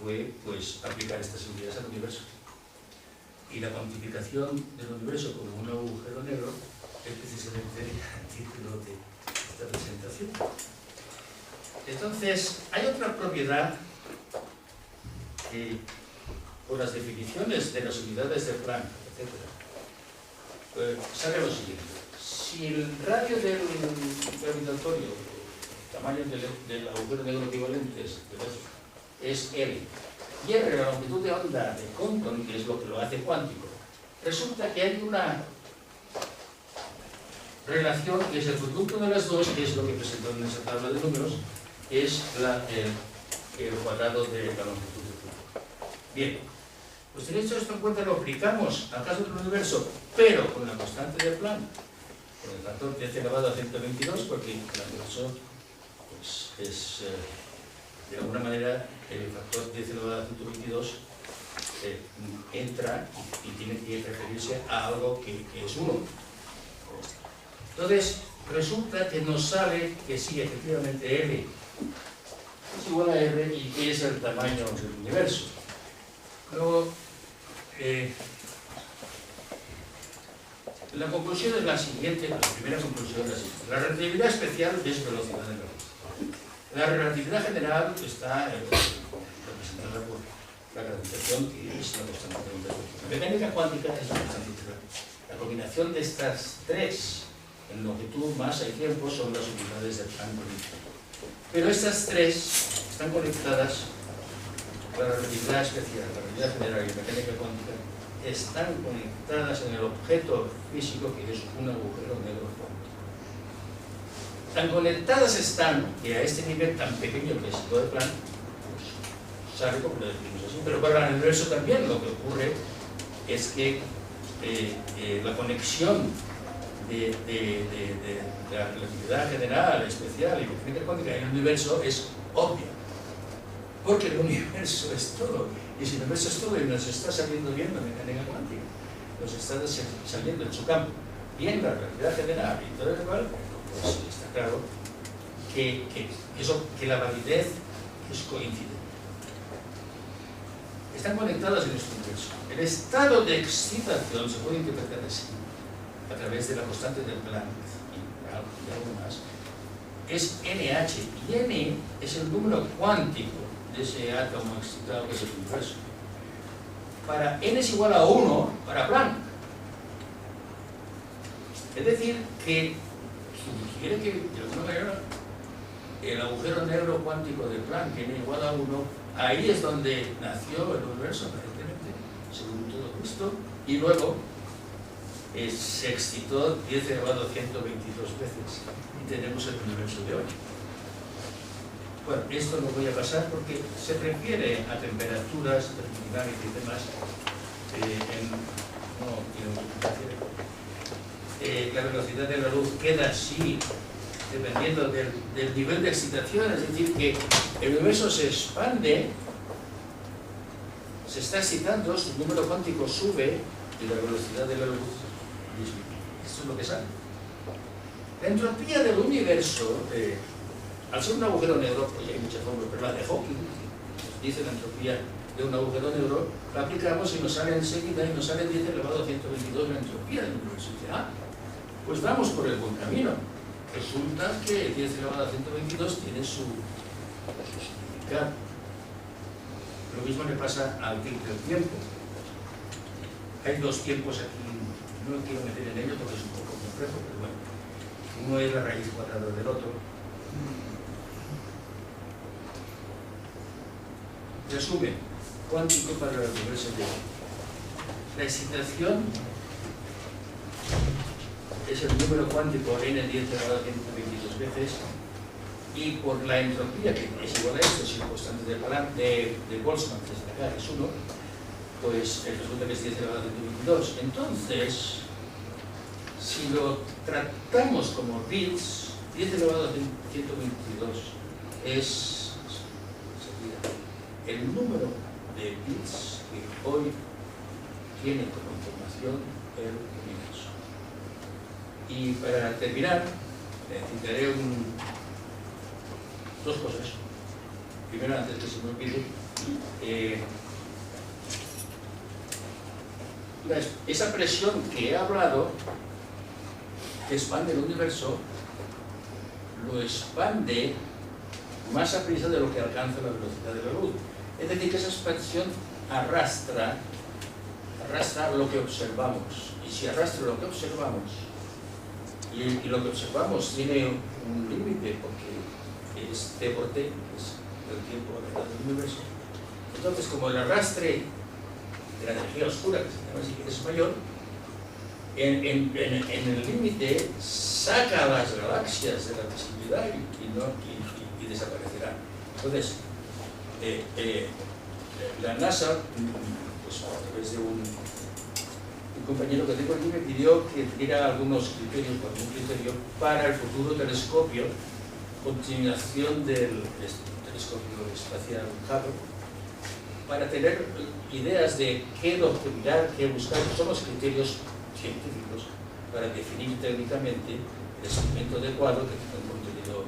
Speaker 1: fue pues aplicar estas ideas al universo. Y la cuantificación del universo como un agujero negro es precisamente el título de esta presentación. Entonces, hay otra propiedad que, por las definiciones de las unidades de Planck, etc., sale lo siguiente. Si el radio del gravitatorio, el tamaño del agujero negro equivalente es L, y R, la longitud de onda de Compton, que es lo que lo hace cuántico, resulta que hay una relación que es el producto de las dos, que es lo que presentó en esa tabla de números, es el cuadrado de la longitud del punto. Bien, pues teniendo esto en cuenta lo aplicamos al caso del universo, pero con la constante de Planck, con el factor 10 elevado a 122, porque el universo pues, es de alguna manera el factor 10 elevado a 122 entra y tiene que referirse a algo que es 1. Entonces, resulta que nos sale que sí, efectivamente, L es igual a R y que es el tamaño del universo. Luego, la conclusión es la siguiente, la primera conclusión es la siguiente. La relatividad especial es velocidad de la luz. La relatividad general está representada por la gravitación, que es la constante de onda. La mecánica cuántica es la constante de onda. La combinación de estas tres en longitud, masa y tiempo son las unidades de Planck. Pero estas tres están conectadas, la relatividad especial, la relatividad general y la mecánica cuántica, están conectadas en el objeto físico que es un agujero negro cuántico. Tan conectadas están que a este nivel tan pequeño que es el de Planck, pues sabe cómo lo decimos así, pero para el universo también lo que ocurre es que la conexión de la relatividad general, especial y mecánica cuántica en el universo es obvia, porque el universo es todo, y si el universo es todo y nos está saliendo bien la mecánica cuántica, nos está saliendo en su campo bien la relatividad general y todo lo cual, pues está claro que la validez es coincidente. Están conectadas en nuestro universo. El estado de excitación se puede interpretar así, a través de la constante del Planck y algo más, es NH, y N es el número cuántico de ese átomo excitado que es el universo. Para N es igual a 1 para Planck. Es decir, que si quiere que de alguna manera el agujero negro cuántico de Planck, N igual a 1, ahí es donde nació el universo, aparentemente, según todo esto, y luego se excitó 10 elevado a 122 veces y tenemos el universo de hoy. Bueno, esto lo voy a pasar porque se refiere a temperaturas, termodinámica y demás. La velocidad de la luz queda así, dependiendo del nivel de excitación, es decir, que el universo se expande, se está excitando, su número cuántico sube y la velocidad de la luz disminuye. Esto es lo que sale. La entropía del universo, al ser un agujero negro, pues hay muchas formas, pero la de Hawking dice la entropía de un agujero negro, lo aplicamos y nos sale enseguida, y nos sale 10 elevado a 122 la entropía del universo. Y dice, pues vamos por el buen camino. Resulta que 10 elevado a 122 tiene su significado. Lo mismo le pasa al tilt del tiempo. Hay dos tiempos aquí, no me quiero meter en ello porque es un poco complejo, pero bueno. Uno es la raíz cuadrada del otro. Resumen cuántico para el universo de hoy. La excitación es el número cuántico n 10 elevado a 122 veces, y por la entropía, que es igual a esto, si el constante de Boltzmann, que es acá, es 1, pues resulta que es 10 elevado a 122. Entonces, si lo tratamos como bits, 10 elevado a 122 es el número de bits que hoy tiene como información el universo. Y para terminar, citaré dos cosas. Primero, antes que se me olvide, esa presión que he hablado que expande el universo, lo expande más a prisa de lo que alcanza la velocidad de la luz. Es decir, que esa expansión arrastra lo que observamos. Y si arrastra lo que observamos, y lo que observamos tiene un límite, porque es t por t, que es el tiempo del universo, entonces como el arrastre de la energía oscura, que se llama así, que es mayor, en el límite saca a las galaxias de la visibilidad y desaparecerán. Entonces, la NASA, pues a través de un compañero que tengo aquí, me pidió que diera algunos criterios, algún criterio para el futuro telescopio, continuación del telescopio espacial Hubble, para tener ideas de qué doctrinar, qué buscar. Son los criterios científicos para definir técnicamente el segmento adecuado que tenga un contenido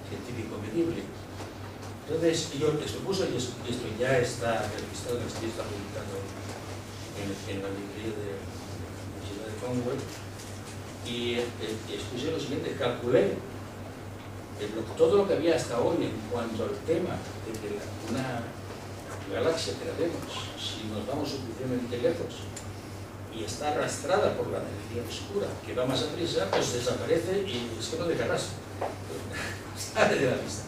Speaker 1: científico medible. Entonces, yo les propuso, y esto ya está registrado, está publicado en la librería de la Universidad de Cornwall, y expuse lo siguiente: calculé todo lo que había hasta hoy en cuanto al tema de que una galaxia que la vemos, si nos vamos suficientemente lejos y está arrastrada por la energía oscura que va más a prisa, pues desaparece y es que no deja rastro, sale de la vista.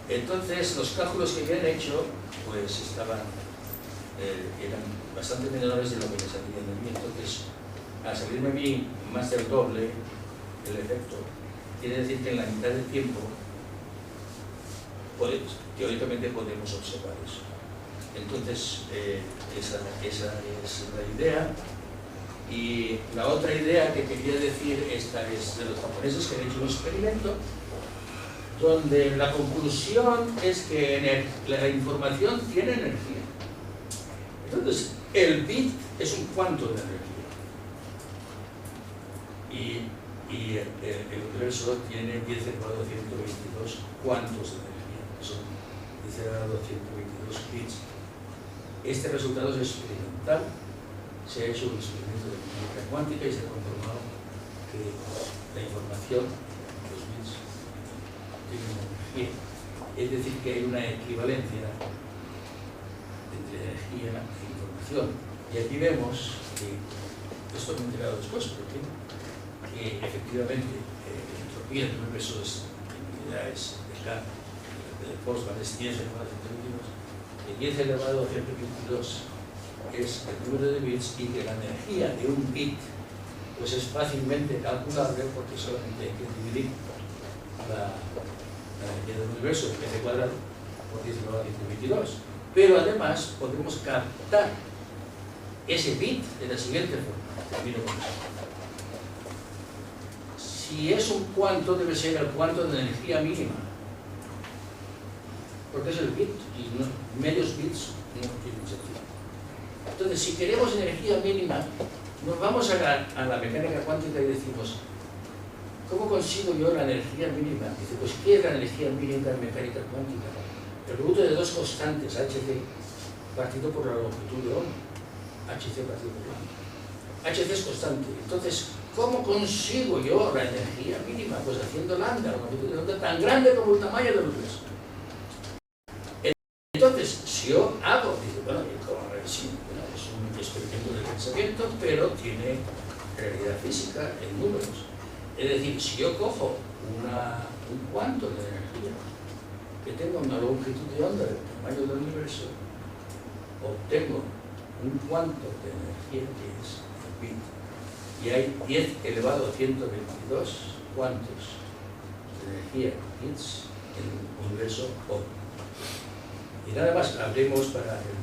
Speaker 1: Entonces, los cálculos que habían hecho pues eran bastante menores de lo que me salía a mí. Entonces, al salirme a mí más del doble el efecto, quiere decir que en la mitad del tiempo teóricamente podemos observar eso. Entonces, esa es la idea. Y la otra idea que quería decir, esta es de los japoneses, que han hecho un experimento donde la conclusión es que la información tiene energía. Entonces, el bit es un cuanto de energía. Y el universo tiene 10 elevado a 122 cuantos de energía. Son 10 elevado a 122 bits. Este resultado es experimental. Se ha hecho un experimento de mecánica cuántica y se ha comprobado que la información, los bits, tienen energía. Es decir, que hay una equivalencia entre energía e información. Y aquí vemos que, esto me he enterado después, porque que efectivamente la entropía del universo es de K, de Boltzmann es 10 elevado a 122, y 10 elevado a 122 es el número de bits, y que la energía de un bit pues es fácilmente calculable, porque solamente hay que dividir la energía del universo en p cuadrado por 10 elevado a 122. Pero además podemos captar ese bit de la siguiente forma. Termino con eso. Si es un cuanto, debe ser el cuanto de energía mínima, porque es el bit, y medios bits no tienen sentido. Entonces, si queremos energía mínima, nos vamos a la mecánica cuántica y decimos, ¿cómo consigo yo la energía mínima? Dice, pues, ¿qué es la energía mínima en mecánica cuántica? el producto de dos constantes, HC, partido por la longitud de onda, HC partido por lambda. HC es constante. Entonces, ¿cómo consigo yo la energía mínima? Pues haciendo lambda, una longitud de onda tan grande como el tamaño del universo. Entonces, si yo hago, dice, bueno, sí, bueno, es un experimento de pensamiento, pero tiene realidad física en números. Es decir, si yo cojo un cuanto de energía que tenga una longitud de onda del tamaño del universo, obtengo un cuanto de energía que es el bit. Y hay 10 elevado a 122 cuantos de energía bits en el universo O. Y nada más, hablemos para el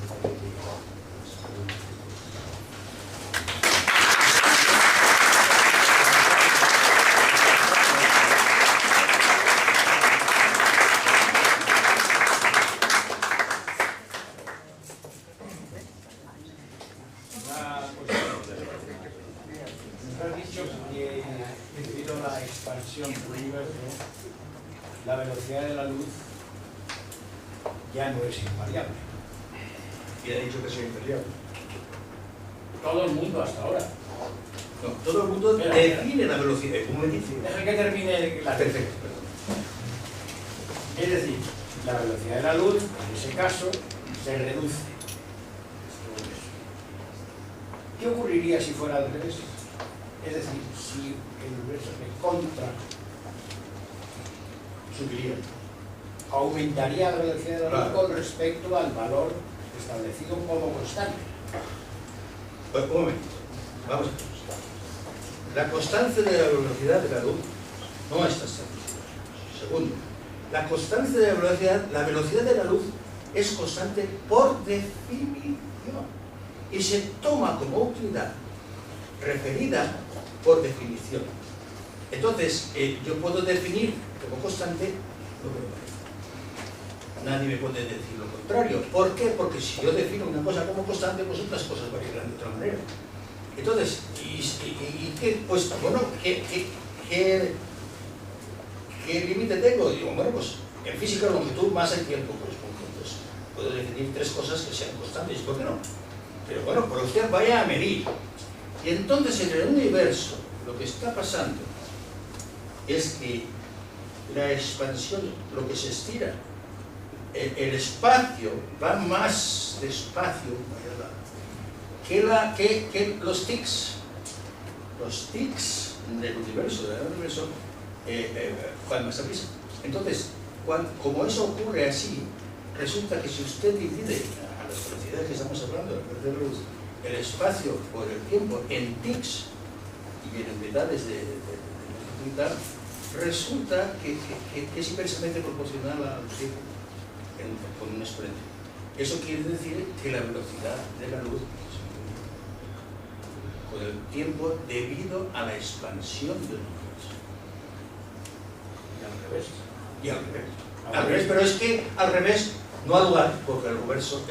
Speaker 2: la velocidad de la luz ya no es invariable.
Speaker 1: y ha dicho que soy inferior.
Speaker 2: Todo el mundo hasta ahora.
Speaker 1: No, todo el mundo define la velocidad. ¿Cómo me dice?
Speaker 2: Deja que termine la
Speaker 1: Perfecto, perdón.
Speaker 2: Es decir, la velocidad de la luz, en ese caso, se reduce. ¿Qué ocurriría si fuera al revés? Es decir, si el universo se contra, subiría, aumentaría la velocidad de la luz con respecto al valor establecido como constante.
Speaker 1: Pues, un momento. Vamos a ver. La constante de la velocidad de la luz no está establecida. Segundo, la constante de la velocidad de la luz es constante por definición y se toma como unidad referida por definición. Entonces, yo puedo definir como constante lo que me parece. Nadie me puede decir lo contrario. ¿Por qué? Porque si yo defino una cosa como constante, pues otras cosas variarán de otra manera. Entonces, ¿qué? Pues, bueno, ¿qué límite tengo? Digo, bueno, pues en física longitud más el tiempo, pues puedo definir tres cosas que sean constantes, ¿por qué no? Pero bueno, por usted vaya a medir. Y entonces en el universo lo que está pasando es que la expansión, lo que se estira, el espacio va más despacio que los tics. Los tics del universo, van más a prisa. Entonces, como eso ocurre así, resulta que si usted divide a las velocidades que estamos hablando, el espacio por el tiempo en tics y en unidades de longitud, resulta que es inversamente proporcional al tiempo con un exponente. Eso quiere decir que la velocidad de la luz con el tiempo debido a la expansión del universo. Y al revés. Al revés, pero es que al revés no ha lugar, porque el universo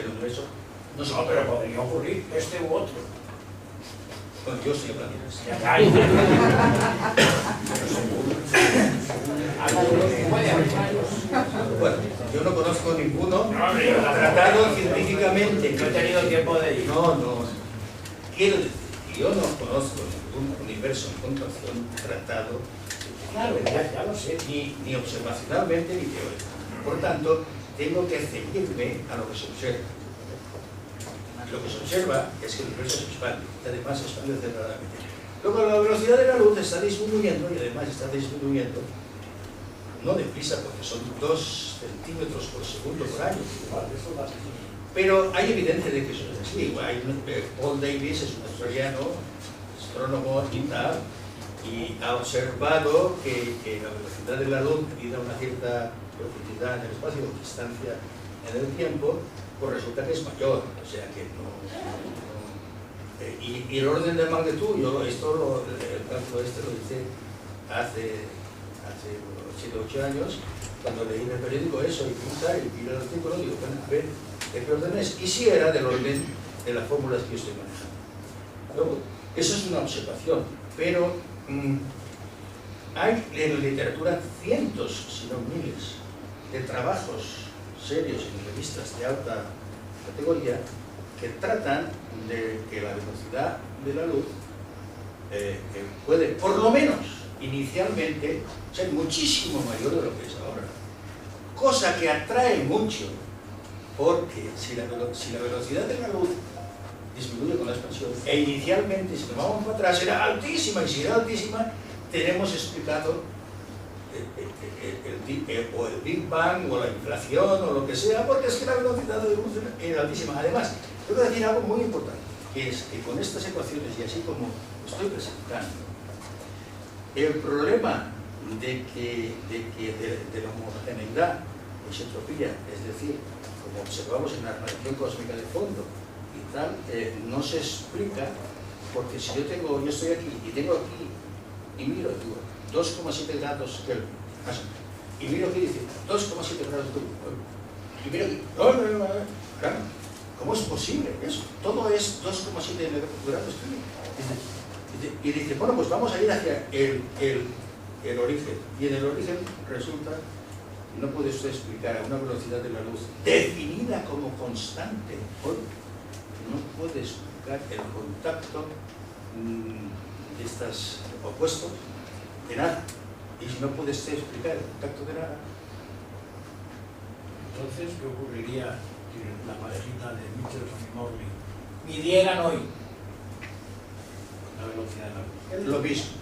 Speaker 1: no se...
Speaker 2: No, pero podría ocurrir este u otro.
Speaker 1: Bueno, yo estoy hablando de esto. Bueno, yo no conozco ninguno tratado científicamente.
Speaker 2: No he tenido tiempo de ir.
Speaker 1: No. Quiero decir que yo no conozco ningún universo en contracción tratado,
Speaker 2: Claro, ya lo sé.
Speaker 1: ni observacionalmente ni teórico. Por tanto, tengo que ceñirme a lo que se observa. Lo que se observa es que el universo se expande, y además se expande aceleradamente. Luego la velocidad de la luz está disminuyendo y además está disminuyendo, no deprisa porque son 2 centímetros por segundo por año. Pero hay evidencia de que eso es así. Paul Davies es un australiano, astrónomo y tal, y ha observado que la velocidad de la luz, medida a una cierta profundidad en el espacio o distancia en el tiempo, pues resulta que es mayor, o sea que y el orden de magnitud, el cálculo este lo hice hace 7 o 8 años, cuando leí en el periódico eso y vi el artículo, digo, bueno, a ver de qué orden es, y si era del orden de las fórmulas que yo estoy manejando. Luego, eso es una observación, pero hay en la literatura cientos, si no miles, de trabajos serios en revistas de alta categoría que tratan de que la velocidad de la luz puede, por lo menos inicialmente, ser muchísimo mayor de lo que es ahora. Cosa que atrae mucho, porque si la velocidad de la luz disminuye con la expansión, e inicialmente, si nos vamos para atrás, era altísima, y si era altísima, tenemos explicado el Big Bang, o la inflación, o lo que sea, porque es que la velocidad de la luz era altísima. Además, tengo que decir algo muy importante, que es que con estas ecuaciones, y así como estoy presentando, el problema de la homogeneidad o isotropía, es decir, como observamos en la radiación cósmica de fondo y tal, no se explica, porque si yo estoy aquí y tengo aquí y miro, digo, 2,7 grados Kelvin, y miro aquí y dice 2,7 grados Kelvin, y miro aquí, claro, ¿cómo es posible eso? Todo es 2,7 grados Kelvin. Y dice, bueno, pues vamos a ir hacia el origen, y en el origen resulta, no puede usted explicar a una velocidad de la luz definida como constante, no puede explicar el contacto de estos opuestos de nada. Y si no puede usted explicar el contacto de nada,
Speaker 2: entonces, ¿qué ocurriría si la parejita de Michelson y Morley midieran hoy la velocidad de la luz?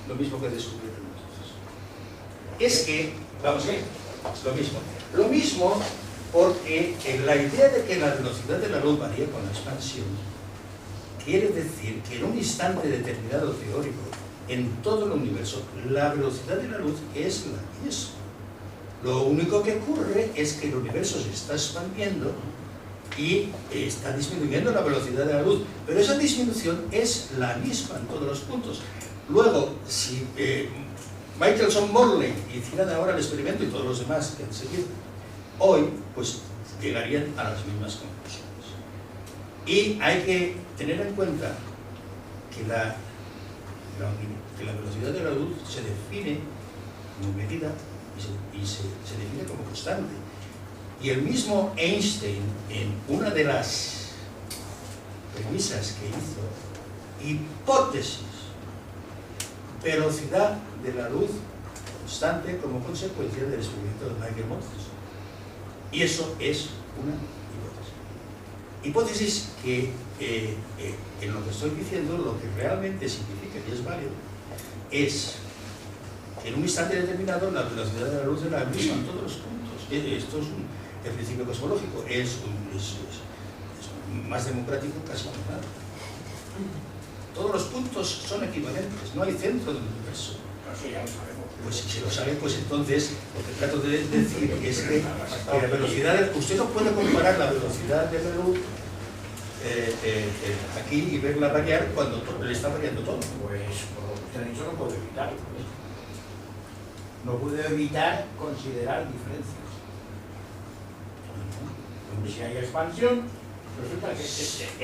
Speaker 1: lo mismo que descubrieron entonces. Es que, vamos a ver, lo mismo porque la idea de que la velocidad de la luz varía con la expansión quiere decir que en un instante determinado teórico, en todo el universo, la velocidad de la luz es la misma. Lo único que ocurre es que el universo se está expandiendo y está disminuyendo la velocidad de la luz, pero esa disminución es la misma en todos los puntos. Luego, si Michelson, Morley hicieran ahora el experimento y todos los demás que han seguido, hoy, pues llegarían a las mismas conclusiones. Y hay que tener en cuenta que la velocidad de la luz se define como medida y se define como constante. Y el mismo Einstein, en una de las premisas que hizo, hipótesis, velocidad de la luz constante como consecuencia del experimento de Michael-Morris. Y eso es una hipótesis que en lo que estoy diciendo, lo que realmente significa y es válido, es que en un instante determinado la velocidad de la luz es la misma en todos los puntos. Esto es el principio cosmológico, es más democrático casi que nada. Todos los puntos son equivalentes, no hay centro del universo.
Speaker 2: Eso ya lo sabemos.
Speaker 1: Pues si lo saben, pues entonces lo que trato de decir es que la velocidad, usted no puede comparar la velocidad de la luz aquí y verla variar cuando le está variando todo.
Speaker 2: Pues por lo que usted ha dicho no puedo evitarlo. No puedo evitar considerar diferencias. Si hay expansión, resulta que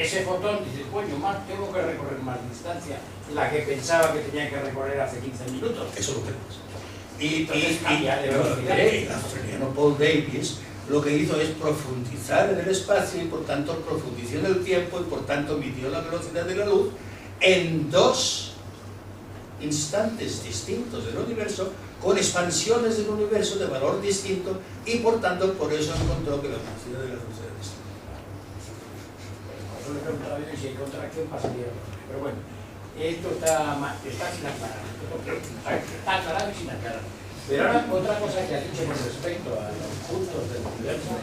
Speaker 2: ese fotón dice, coño, tengo que recorrer más distancia, la que pensaba que tenía que recorrer hace 15 minutos.
Speaker 1: Eso es lo que pasa. Y el australiano Paul Davies lo que hizo es profundizar en el espacio y por tanto profundizó en el tiempo y por tanto midió la velocidad de la luz en dos instantes distintos del universo con expansiones del universo de valor distinto y por tanto por eso encontró que la velocidad de la luz era distinta.
Speaker 2: Eso le preguntaba bien si hay contracción pasaría. Pero bueno, esto está sin aclarar. Está aclarado y sin aclarar. Pero ahora otra cosa que ha dicho con respecto a los puntos del universo,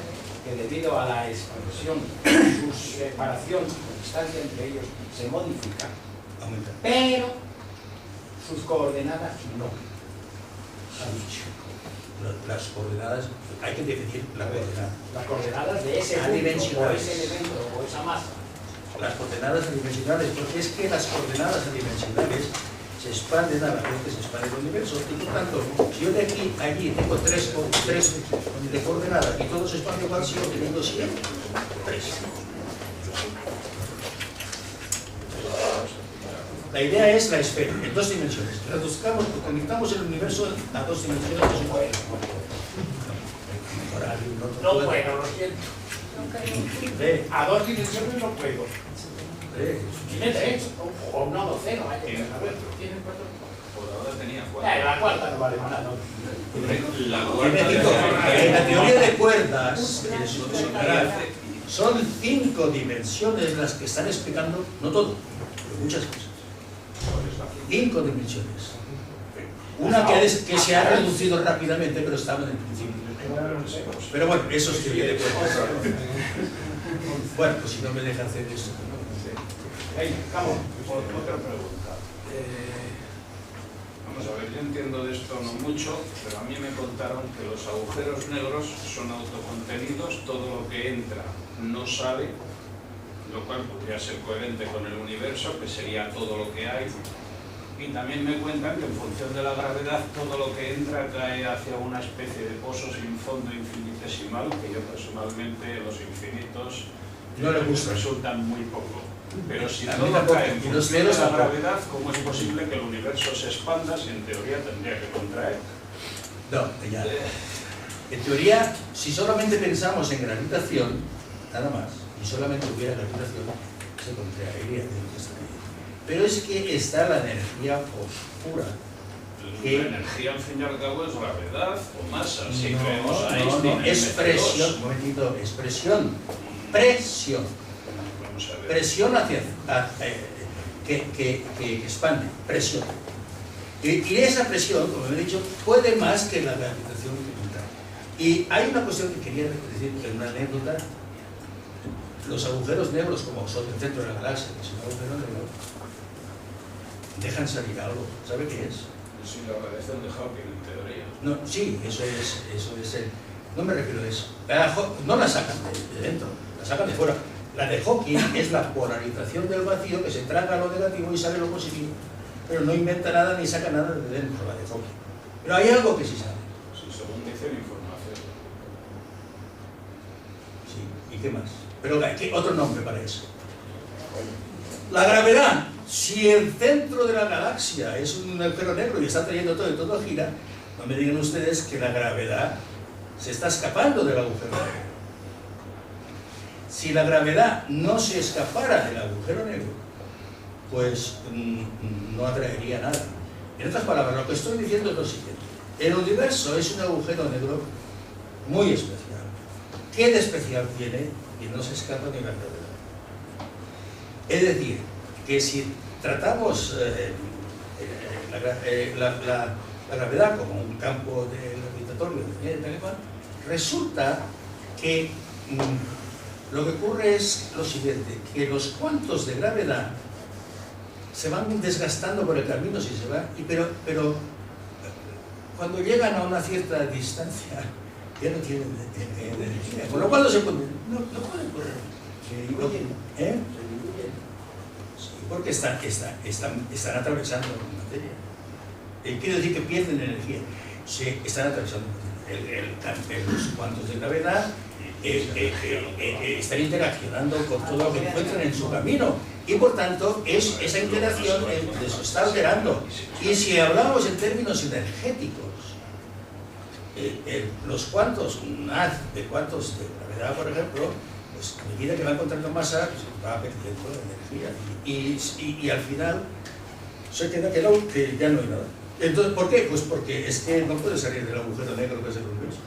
Speaker 2: que debido a la expansión, su separación, su distancia entre ellos se modifica,
Speaker 1: Aumenta.
Speaker 2: pero sus coordenadas no.
Speaker 1: Las coordenadas, hay que definir la coordenada.
Speaker 2: Las coordenadas de ese punto, o ese elemento, o esa masa.
Speaker 1: Las coordenadas adimensionales, porque es que las coordenadas adimensionales se expanden a la vez que se expande el universo. Y por tanto, si yo de aquí a allí tengo tres de coordenadas y todo se expande igual, sigo teniendo siempre tres. La idea es la esfera, en dos dimensiones. Reduzcamos, conectamos el universo a dos dimensiones. Ahora
Speaker 2: No puedo, lo siento. A 2 dimensiones no puedo. Tiene 3, o una docena, vaya.
Speaker 4: Tiene 4.
Speaker 2: Tiene 4.
Speaker 4: Por ahora tenía 4.
Speaker 2: La cuarta no vale para nada.
Speaker 4: La
Speaker 1: Tiene
Speaker 4: cuarta
Speaker 1: 5. En la teoría de cuerdas, son 5 dimensiones las que están explicando, no todo, pero muchas cosas. 5 dimensiones. Una que se ha reducido rápidamente, pero estaba en el principio. Pero bueno, eso es teoría de cuerdas. Bueno, pues si no me deja hacer eso.
Speaker 2: Venga, vamos.
Speaker 5: Otra pregunta. Vamos a ver, yo entiendo de esto no mucho, pero a mí me contaron que los agujeros negros son autocontenidos, todo lo que entra no sale, lo cual podría ser coherente con el universo, que sería todo lo que hay. Y también me cuentan que en función de la gravedad todo lo que entra cae hacia una especie de pozo sin fondo infinitesimal, que yo personalmente los infinitos
Speaker 1: no le gusta.
Speaker 5: Resultan muy poco. Pero si
Speaker 1: A mí
Speaker 5: todo
Speaker 1: tampoco,
Speaker 5: cae en
Speaker 1: y los
Speaker 5: función de
Speaker 1: ceros
Speaker 5: la
Speaker 1: tampoco.
Speaker 5: gravedad, ¿cómo es posible que el universo se expanda si en teoría tendría que contraer?
Speaker 1: No, ya. En teoría, si solamente pensamos en gravitación, nada más, y solamente hubiera gravitación, se contraería de lo que está ahí. Pero es que está la energía oscura.
Speaker 5: La energía, al fin y al cabo, es gravedad o masa. Si creemos a
Speaker 1: No,
Speaker 5: Einstein en
Speaker 1: es
Speaker 5: MC2.
Speaker 1: presión, un momentito, es presión. Presión.
Speaker 5: Vamos a ver.
Speaker 1: Presión que expande, presión. Y esa presión, como he dicho, puede más que la gravitación fundamental. Y hay una cuestión que quería decir, en una anécdota. Los agujeros negros, como son el centro de la galaxia, que es un agujero negro, dejan salir algo. ¿Sabe qué es?
Speaker 5: Sí, la radiación de Hawking, en teoría.
Speaker 1: No, sí, eso es el... No me refiero a eso. No la sacan de dentro, la sacan de fuera. La de Hawking es la polarización del vacío que se traga lo negativo y sale lo positivo. Pero no inventa nada ni saca nada de dentro, la de Hawking. Pero hay algo que sí sabe.
Speaker 5: Sí, según dice la información.
Speaker 1: Sí, ¿y qué más? Pero ¿qué otro nombre para eso? La gravedad. Si el centro de la galaxia es un agujero negro y está trayendo todo y todo gira, no me digan ustedes que la gravedad se está escapando del agujero negro. Si la gravedad no se escapara del agujero negro, pues no atraería nada. En otras palabras, lo que estoy diciendo es lo siguiente. El universo es un agujero negro muy especial. ¿Qué de especial tiene? Que no se escapa ni la gravedad. Es decir, que si tratamos la gravedad como un campo gravitatorio, resulta que lo que ocurre es lo siguiente, que los cuantos de gravedad se van desgastando por el camino, si se va, pero cuando llegan a una cierta distancia ya no tienen energía, con lo cual no pueden correr. Se diluyen. Sí, porque están atravesando materia. Quiero decir que pierden energía. Están atravesando materia. Los cuantos de gravedad están interaccionando con todo lo que encuentran en su camino y por tanto esa interacción les está alterando. Y si hablamos en términos energéticos, los cuantos de gravedad, por ejemplo, pues a medida que va encontrando masa, pues va perdiendo energía y al final se queda que ya no hay nada. Entonces, ¿por qué? Pues porque es que no puede salir del agujero negro que es el universo.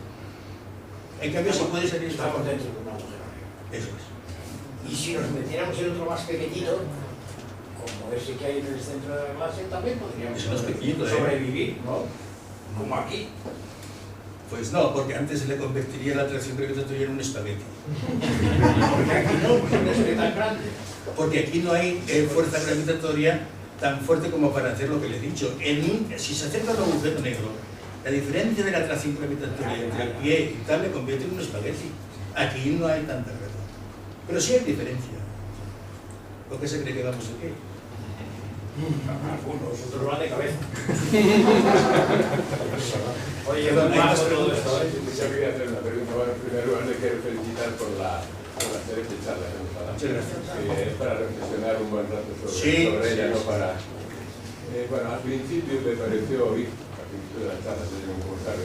Speaker 1: En cambio, sí puede salir.
Speaker 2: Estamos dentro de un agujero negro.
Speaker 1: Eso es.
Speaker 2: Y si nos metiéramos en otro más pequeñito, como ese que hay en el centro de la clase, también podríamos
Speaker 1: Eso no es pequeñito,
Speaker 2: sobrevivir, ¿no? Como aquí.
Speaker 1: Pues no, porque antes se le convertiría la atracción gravitatoria en un espagueti.
Speaker 2: Porque aquí no es tan grande.
Speaker 1: Porque aquí no hay fuerza gravitatoria tan fuerte como para hacer lo que le he dicho. Si se acerca a un agujero negro, la diferencia de la atracción gravitatoria entre el pie y tal le convierte en un espagueti. Aquí no hay tanta gravedad. Pero sí hay diferencia. ¿Por qué se cree que vamos aquí?
Speaker 2: Algunos, otros van de cabeza.
Speaker 6: Oye,
Speaker 1: Perdón, hay más
Speaker 6: todo
Speaker 1: preguntas.
Speaker 6: esto, yo quería hacer una pregunta. Bueno, en primer lugar, le quiero felicitar por la excelente charla que hemos dado.
Speaker 1: Muchas gracias.
Speaker 6: Es para reflexionar un buen rato sobre ella, no para... bueno, al principio me pareció oír, al principio de la charla, se debe comportar,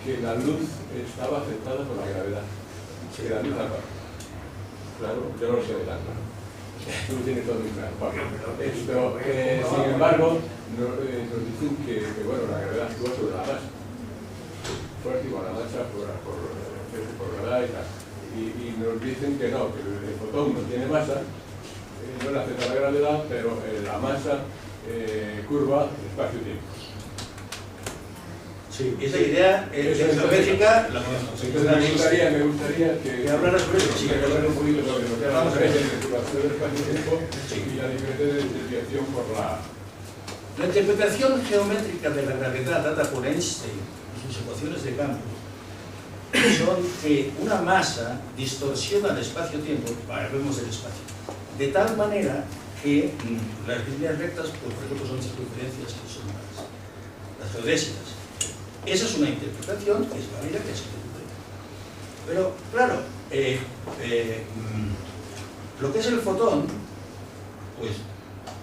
Speaker 6: que la luz estaba afectada por la gravedad. Que la luz claro, yo no lo sé de tan claro. Tú lo tienes todo muy claro. Esto, sin embargo, nos dicen que bueno, la gravedad actúa sobre la masa. Fuerte igual a la masa por gravedad y tal. Y nos dicen que no, que el fotón no tiene masa, no le afecta la gravedad, pero la masa curva el espacio-tiempo.
Speaker 1: Sí, esa idea geométrica la conozco.
Speaker 6: Entonces me gustaría que
Speaker 1: hablara sobre eso.
Speaker 6: Sí, que hablara un poquito sobre lo que es la diferencia entre curvación del espacio-tiempo y la diferencia de desviación por la...
Speaker 1: La interpretación geométrica de la gravedad dada por Einstein y sus ecuaciones de campo son que una masa distorsiona el espacio-tiempo, vemos el espacio, de tal manera que las líneas rectas, pues, por ejemplo, son circunferencias que son las geodésicas. Esa es una interpretación que es válida, que es interpretativa. Pero, claro, lo que es el fotón, pues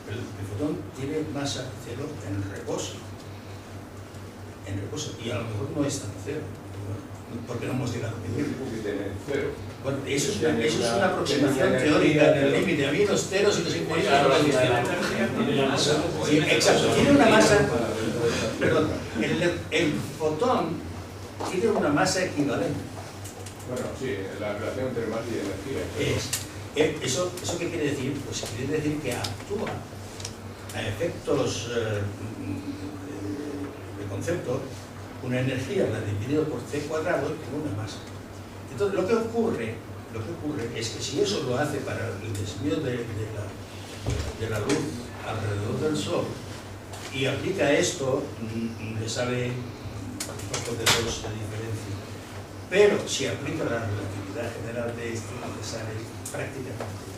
Speaker 1: el fotón tiene masa cero en reposo. Y a lo mejor no es tan cero, porque no hemos llegado a medir.
Speaker 6: Cero.
Speaker 1: Bueno, eso es una aproximación teórica en el límite. A mí los ceros y los infinitos no lo entiendo. Sí, exacto, tiene una masa. Perdón, el fotón tiene una masa equivalente.
Speaker 6: Bueno, sí, la relación entre masa y energía.
Speaker 1: ¿Eso qué quiere decir? Pues quiere decir que actúa a efectos de concepto, una energía la dividido por c cuadrado tiene una masa. Entonces, lo que ocurre es que si eso lo hace para el desvío de la luz alrededor del Sol y aplica esto, le sale un poco de dos de diferencia. Pero si aplica la relatividad general de esto, le sale prácticamente.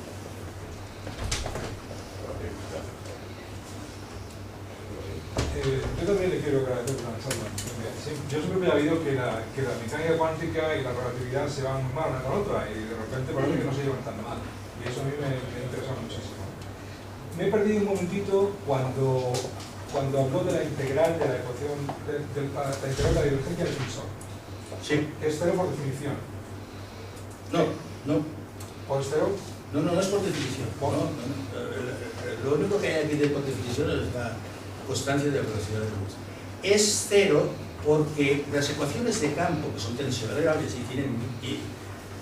Speaker 7: Yo también le quiero agradecer una charla. Yo siempre me he habido que la mecánica cuántica y la relatividad se van mal una con otra y de repente parece que no se llevan tan mal. Y eso a mí me interesa muchísimo. Me he perdido un momentito cuando habló de la integral de la ecuación, la integral de la divergencia del tensor.
Speaker 1: Sí.
Speaker 7: Es cero por definición.
Speaker 1: No.
Speaker 7: ¿O es cero?
Speaker 1: No es por definición. No. Lo único que hay aquí por definición es la constancia de la velocidad de luz. Es cero porque las ecuaciones de campo, que son tensoriales y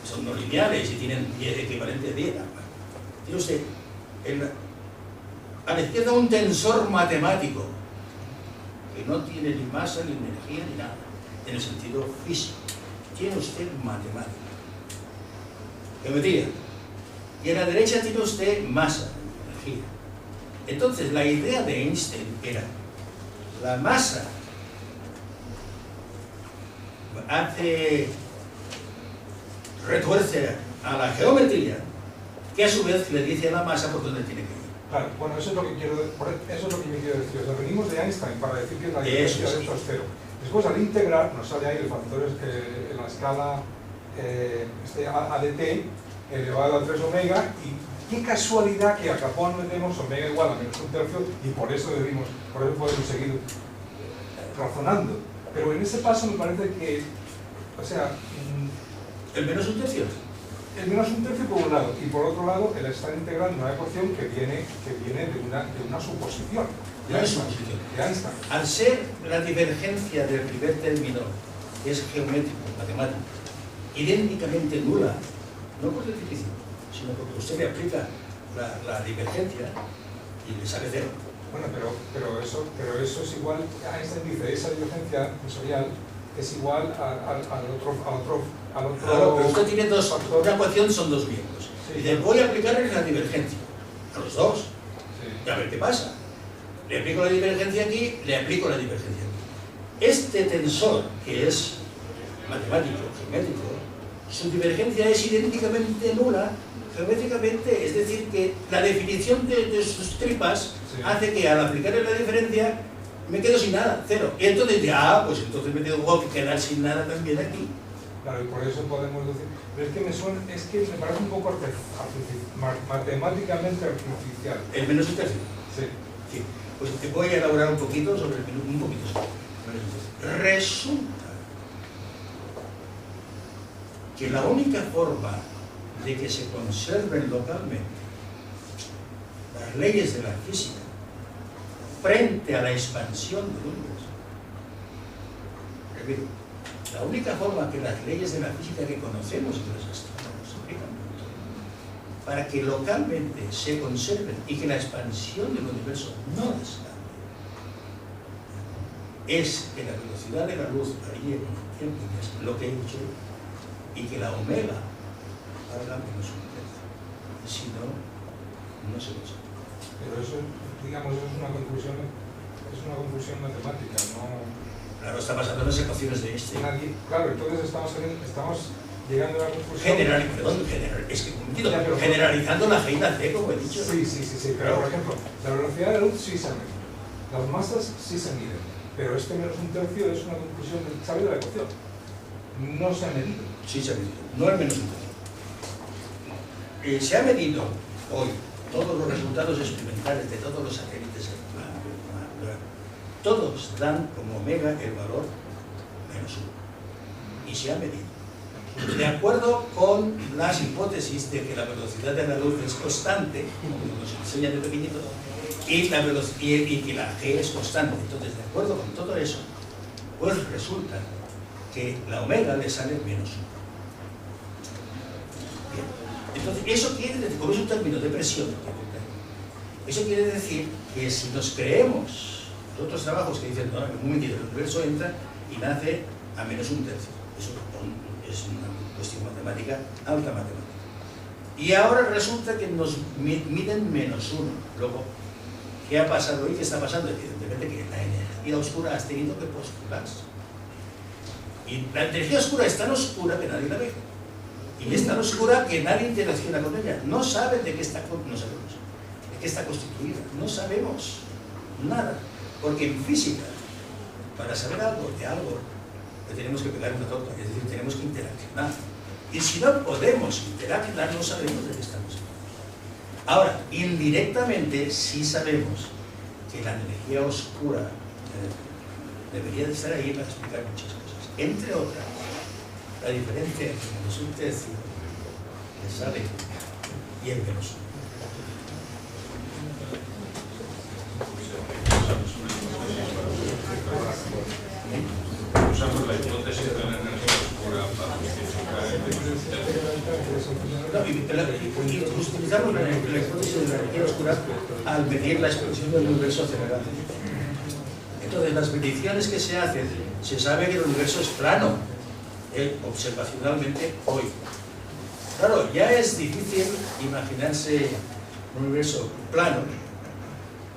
Speaker 1: son no lineales y tienen equivalente a 10, tiene usted a la izquierda un tensor matemático que no tiene ni masa, ni energía, ni nada, en el sentido físico. Tiene usted matemática, geometría, y a la derecha tiene usted masa, energía. Entonces, la idea de Einstein era la masa retuerce a la geometría, que a su vez le dice a la masa por dónde tiene que ir.
Speaker 7: Claro, bueno, eso es lo que me quiero decir. O sea, venimos de Einstein para decir que la diferencia de esto es cero. Después, al integrar, nos sale ahí el factor en la escala a de t elevado a 3 omega, y qué casualidad que a Capón metemos omega igual a menos un tercio, y por eso podemos seguir razonando. Pero en ese paso me parece que, o sea...
Speaker 1: ¿El menos un tercio?
Speaker 7: El menos un tercio por un lado, y por otro lado, el estar integrando una ecuación que viene de una suposición.
Speaker 1: De Einstein. Al ser la divergencia del primer término, que es geométrico, matemático, idénticamente nula, no por definición, sino porque usted le aplica la divergencia y le sale cero.
Speaker 7: Bueno, pero eso es igual, Einstein dice, esa divergencia tensorial es igual al otro.
Speaker 1: Claro, pero usted tiene una ecuación son dos vientos.
Speaker 7: Sí.
Speaker 1: Dice, voy a aplicarle la divergencia a los dos.
Speaker 7: Sí.
Speaker 1: Y a ver qué pasa. Le aplico la divergencia aquí, le aplico la divergencia aquí. Este tensor, que es matemático, geométrico, su divergencia es idénticamente nula geométricamente, es decir, que la definición de sus tripas hace que al aplicarle la diferencia me quedo sin nada, cero. Y entonces, pues entonces me tengo que quedar sin nada también aquí.
Speaker 7: Claro, y por eso podemos decir, pero es que me parece un poco matemáticamente artificial.
Speaker 1: ¿El menos un tercio?
Speaker 7: Sí.
Speaker 1: Pues te voy a elaborar un poquito sobre el menos un poquito. Resulta que la única forma de que se conserven localmente las leyes de la física frente a la expansión del universo, repito, la única forma que las leyes de la física que conocemos de los astrónomos explican para que localmente se conserven y que la expansión del universo no descambie es que la velocidad de la luz varíe con el tiempo, que es lo que he dicho, y que la omega haga menos un tercio. Si no, no se consigue.
Speaker 7: Pero eso, digamos, es una conclusión matemática, ¿no?
Speaker 1: Claro, está pasando en las ecuaciones de Einstein.
Speaker 7: Claro, entonces estamos llegando a la conclusión...
Speaker 1: Generalizando la G y la C, como he dicho.
Speaker 7: Sí, pero por ejemplo, la velocidad de la luz sí se mide, las masas sí se miden, pero este menos un tercio es una conclusión sabia de la ecuación. No se ha medido.
Speaker 1: Sí se ha medido, no el menos un tercio. Se ha medido hoy todos los resultados experimentales de todos los satélites, todos dan como omega el valor menos 1. Y se ha medido. De acuerdo con las hipótesis de que la velocidad de la luz es constante, como nos enseñan de pequeñito, y que la G es constante. Entonces, de acuerdo con todo eso, pues resulta que la omega le sale menos 1. Bien. Entonces, eso quiere decir, como es un término de presión, eso quiere decir que si nos creemos los otros trabajos que dicen, no, en un momentito, el universo entra y nace a menos un tercio. Eso es una cuestión matemática, alta matemática. Y ahora resulta que nos miden menos 1. Luego, ¿qué ha pasado hoy? ¿Qué está pasando? Evidentemente que la energía oscura has tenido que postularse. Y la energía oscura es tan oscura que nadie la ve. Y es tan oscura que nadie interacciona con ella. No saben de qué está, no sabemos, de qué está constituida. No sabemos nada. Porque en física, para saber algo de algo, le tenemos que pegar una torta, es decir, tenemos que interaccionar. Y si no podemos interaccionar, no sabemos de qué estamos hablando. Ahora, indirectamente sí sabemos que la energía oscura debería de estar ahí para explicar muchas cosas. Entre otras, la diferencia entre menos un tercio que sale y el menos 1.
Speaker 5: Usamos la hipótesis de la energía oscura para justificar el menos un tercio.
Speaker 1: Utilizamos la hipótesis de la energía oscura al medir la expansión del universo acelerado. Entonces, las mediciones que se hacen, se sabe que el universo es plano, observacionalmente hoy. Claro, ya es difícil imaginarse un universo plano,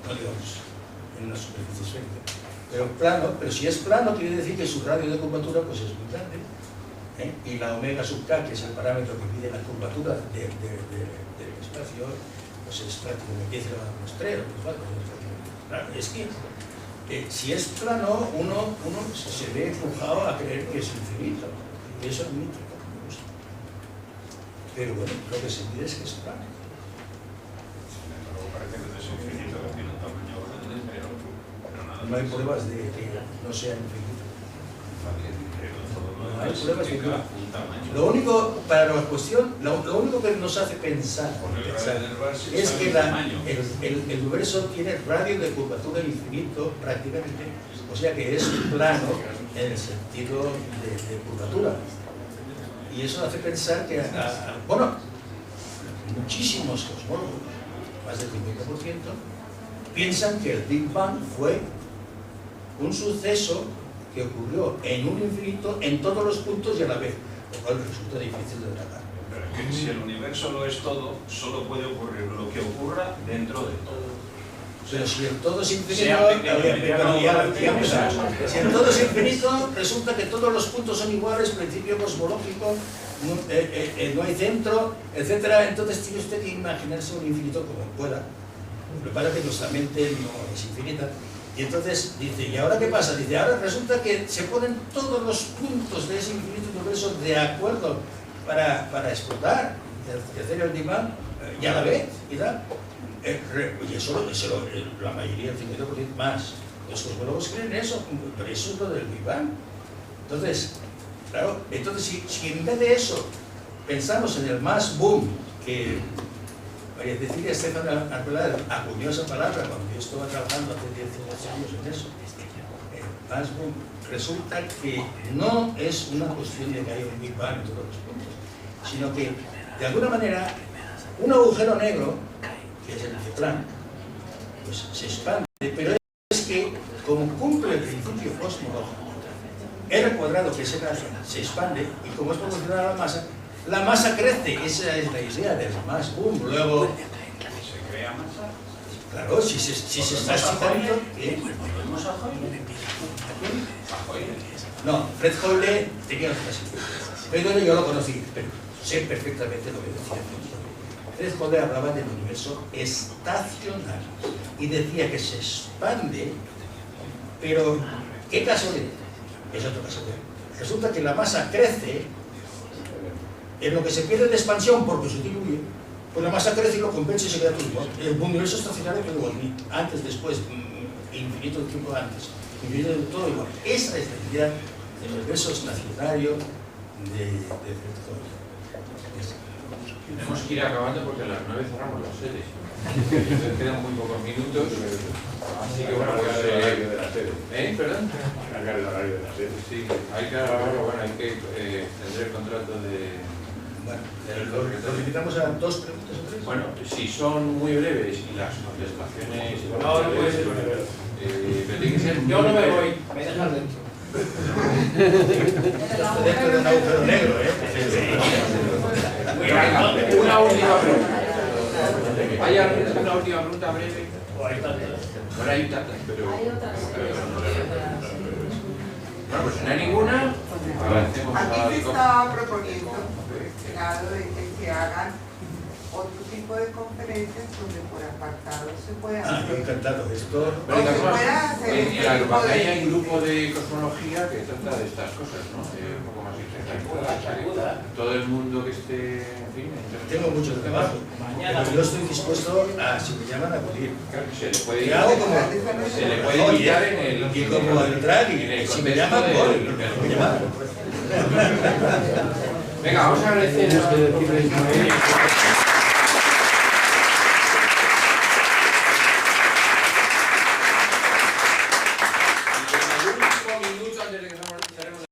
Speaker 1: no digamos en una superficie esférica, pero plano, pero si es plano quiere decir que su radio de curvatura pues es muy grande, y la omega sub k, que es el parámetro que mide la curvatura del espacio, pues es prácticamente 10 elevado a menos 3, claro, es que si es plano, uno se ve empujado a creer que es infinito, y eso es muy intricado, me gusta. Pero bueno, lo que se mide es que es plano.
Speaker 5: Luego parece que es infinito, que tiene un tamaño grande, pero nada.
Speaker 1: No hay pruebas de que no sea infinito.
Speaker 5: No
Speaker 1: hay pruebas de que
Speaker 5: un tamaño.
Speaker 1: Lo único, para la cuestión, lo único que nos hace pensar es que el universo tiene radio de curvatura infinito prácticamente, o sea que es plano en el sentido de curvatura. Y eso hace pensar que, bueno, muchísimos cosmólogos, más del 50%, piensan que el Big Bang fue un suceso que ocurrió en un infinito en todos los puntos y a la vez, lo cual resulta difícil de tratar.
Speaker 5: Pero es que si el universo lo es todo, solo puede ocurrir lo que ocurra dentro de todo.
Speaker 1: Pero si el todo es infinito, si el todo es infinito, resulta que todos los puntos son iguales, principio cosmológico, no hay centro, etc. Entonces tiene usted que imaginarse un infinito como pueda. Lo que pasa es que nuestra mente no es infinita. Y entonces dice, ¿y ahora qué pasa? Dice, ahora resulta que se ponen todos los puntos de ese infinito universo de acuerdo para explotar y hacer el Big Bang, y a la vez, y tal. Y eso la mayoría, el 50% más. Los cosmólogos creen eso, pero eso es lo del Big Bang. Entonces, Claro, entonces si en vez de eso pensamos en el mass boom, que María Cecilia Estefan Arbeláez acuñó esa palabra cuando yo estaba trabajando hace 18 años en eso, el mass boom, resulta que no es una cuestión de que haya un Big Bang en todos los puntos, sino que de alguna manera un agujero negro, que es el Big Bang, pues se expande, pero es que como cumple el principio cosmológico, R cuadrado, que es R, se expande, y como es proporcional a la masa crece. Esa es la idea del mass boom. Luego,
Speaker 5: ¿Se crea masa?
Speaker 1: claro, si se está excitando, ¿qué?
Speaker 5: ¿Volvemos a Hoyle? ¿A Hoyle?
Speaker 1: No, Fred Hoyle tenía otra situación. Fred Hoyle yo lo conocí, pero sé perfectamente lo que decía. Fred Hoyle hablaba del universo estacionario y decía que se expande, pero ¿qué casualidad? Es otro caso. Resulta que la masa crece en lo que se pierde de expansión porque se diluye, pues la masa crece y lo compensa y se queda todo igual. El universo estacionario queda igual, antes, después, infinito tiempo antes, infinito todo igual. Esa es la idea del universo estacionario de Fred.
Speaker 3: Tenemos que ir acabando porque a las 9 cerramos las sedes. Entonces quedan muy pocos minutos. Así que bueno, pues...
Speaker 6: de la sede.
Speaker 3: ¿Perdón?
Speaker 6: Cargar el horario de la sede.
Speaker 3: Sí, hay que agarrarlo, bueno, hay que tendré el contrato de...
Speaker 1: Bueno, lo limitamos a 2 preguntas o 3.
Speaker 3: Bueno, si son muy breves y las contestaciones...
Speaker 2: No, no puede ser muy breve.
Speaker 3: Pero tiene que ser...
Speaker 2: Yo no me voy, me dejas dentro.
Speaker 1: Dentro de un agujero negro,
Speaker 3: Una última pregunta. ¿Hay una última pregunta breve? Bueno, hay tantas, pero... Bueno, pues si no hay ninguna, agradecemos a
Speaker 8: Aquí se
Speaker 3: Vico.
Speaker 8: estaba proponiendo, Gerardo, de que hagan otro tipo de conferencias donde por apartado se pueda
Speaker 1: Ah, yo
Speaker 8: hacer.
Speaker 1: encantado. Esto...
Speaker 3: Pero
Speaker 8: se pueda hacer
Speaker 3: en
Speaker 8: este
Speaker 3: la
Speaker 8: tipo
Speaker 3: agrupación
Speaker 8: de-
Speaker 3: hay un grupo de cosmología que trata de estas cosas, ¿no? Un poco más general. Todo el mundo que esté, en fin...
Speaker 1: Tengo mucho trabajo, pero yo estoy dispuesto a, si me llaman, a acudir.
Speaker 3: Claro, se le puede
Speaker 1: Y hago como...
Speaker 3: se le puede invitar en el...
Speaker 1: Y como el drag,
Speaker 3: en el
Speaker 1: si me
Speaker 3: contexto
Speaker 1: llaman, voy.
Speaker 3: del-
Speaker 1: Me llaman.
Speaker 3: Venga, vamos a agradecer a...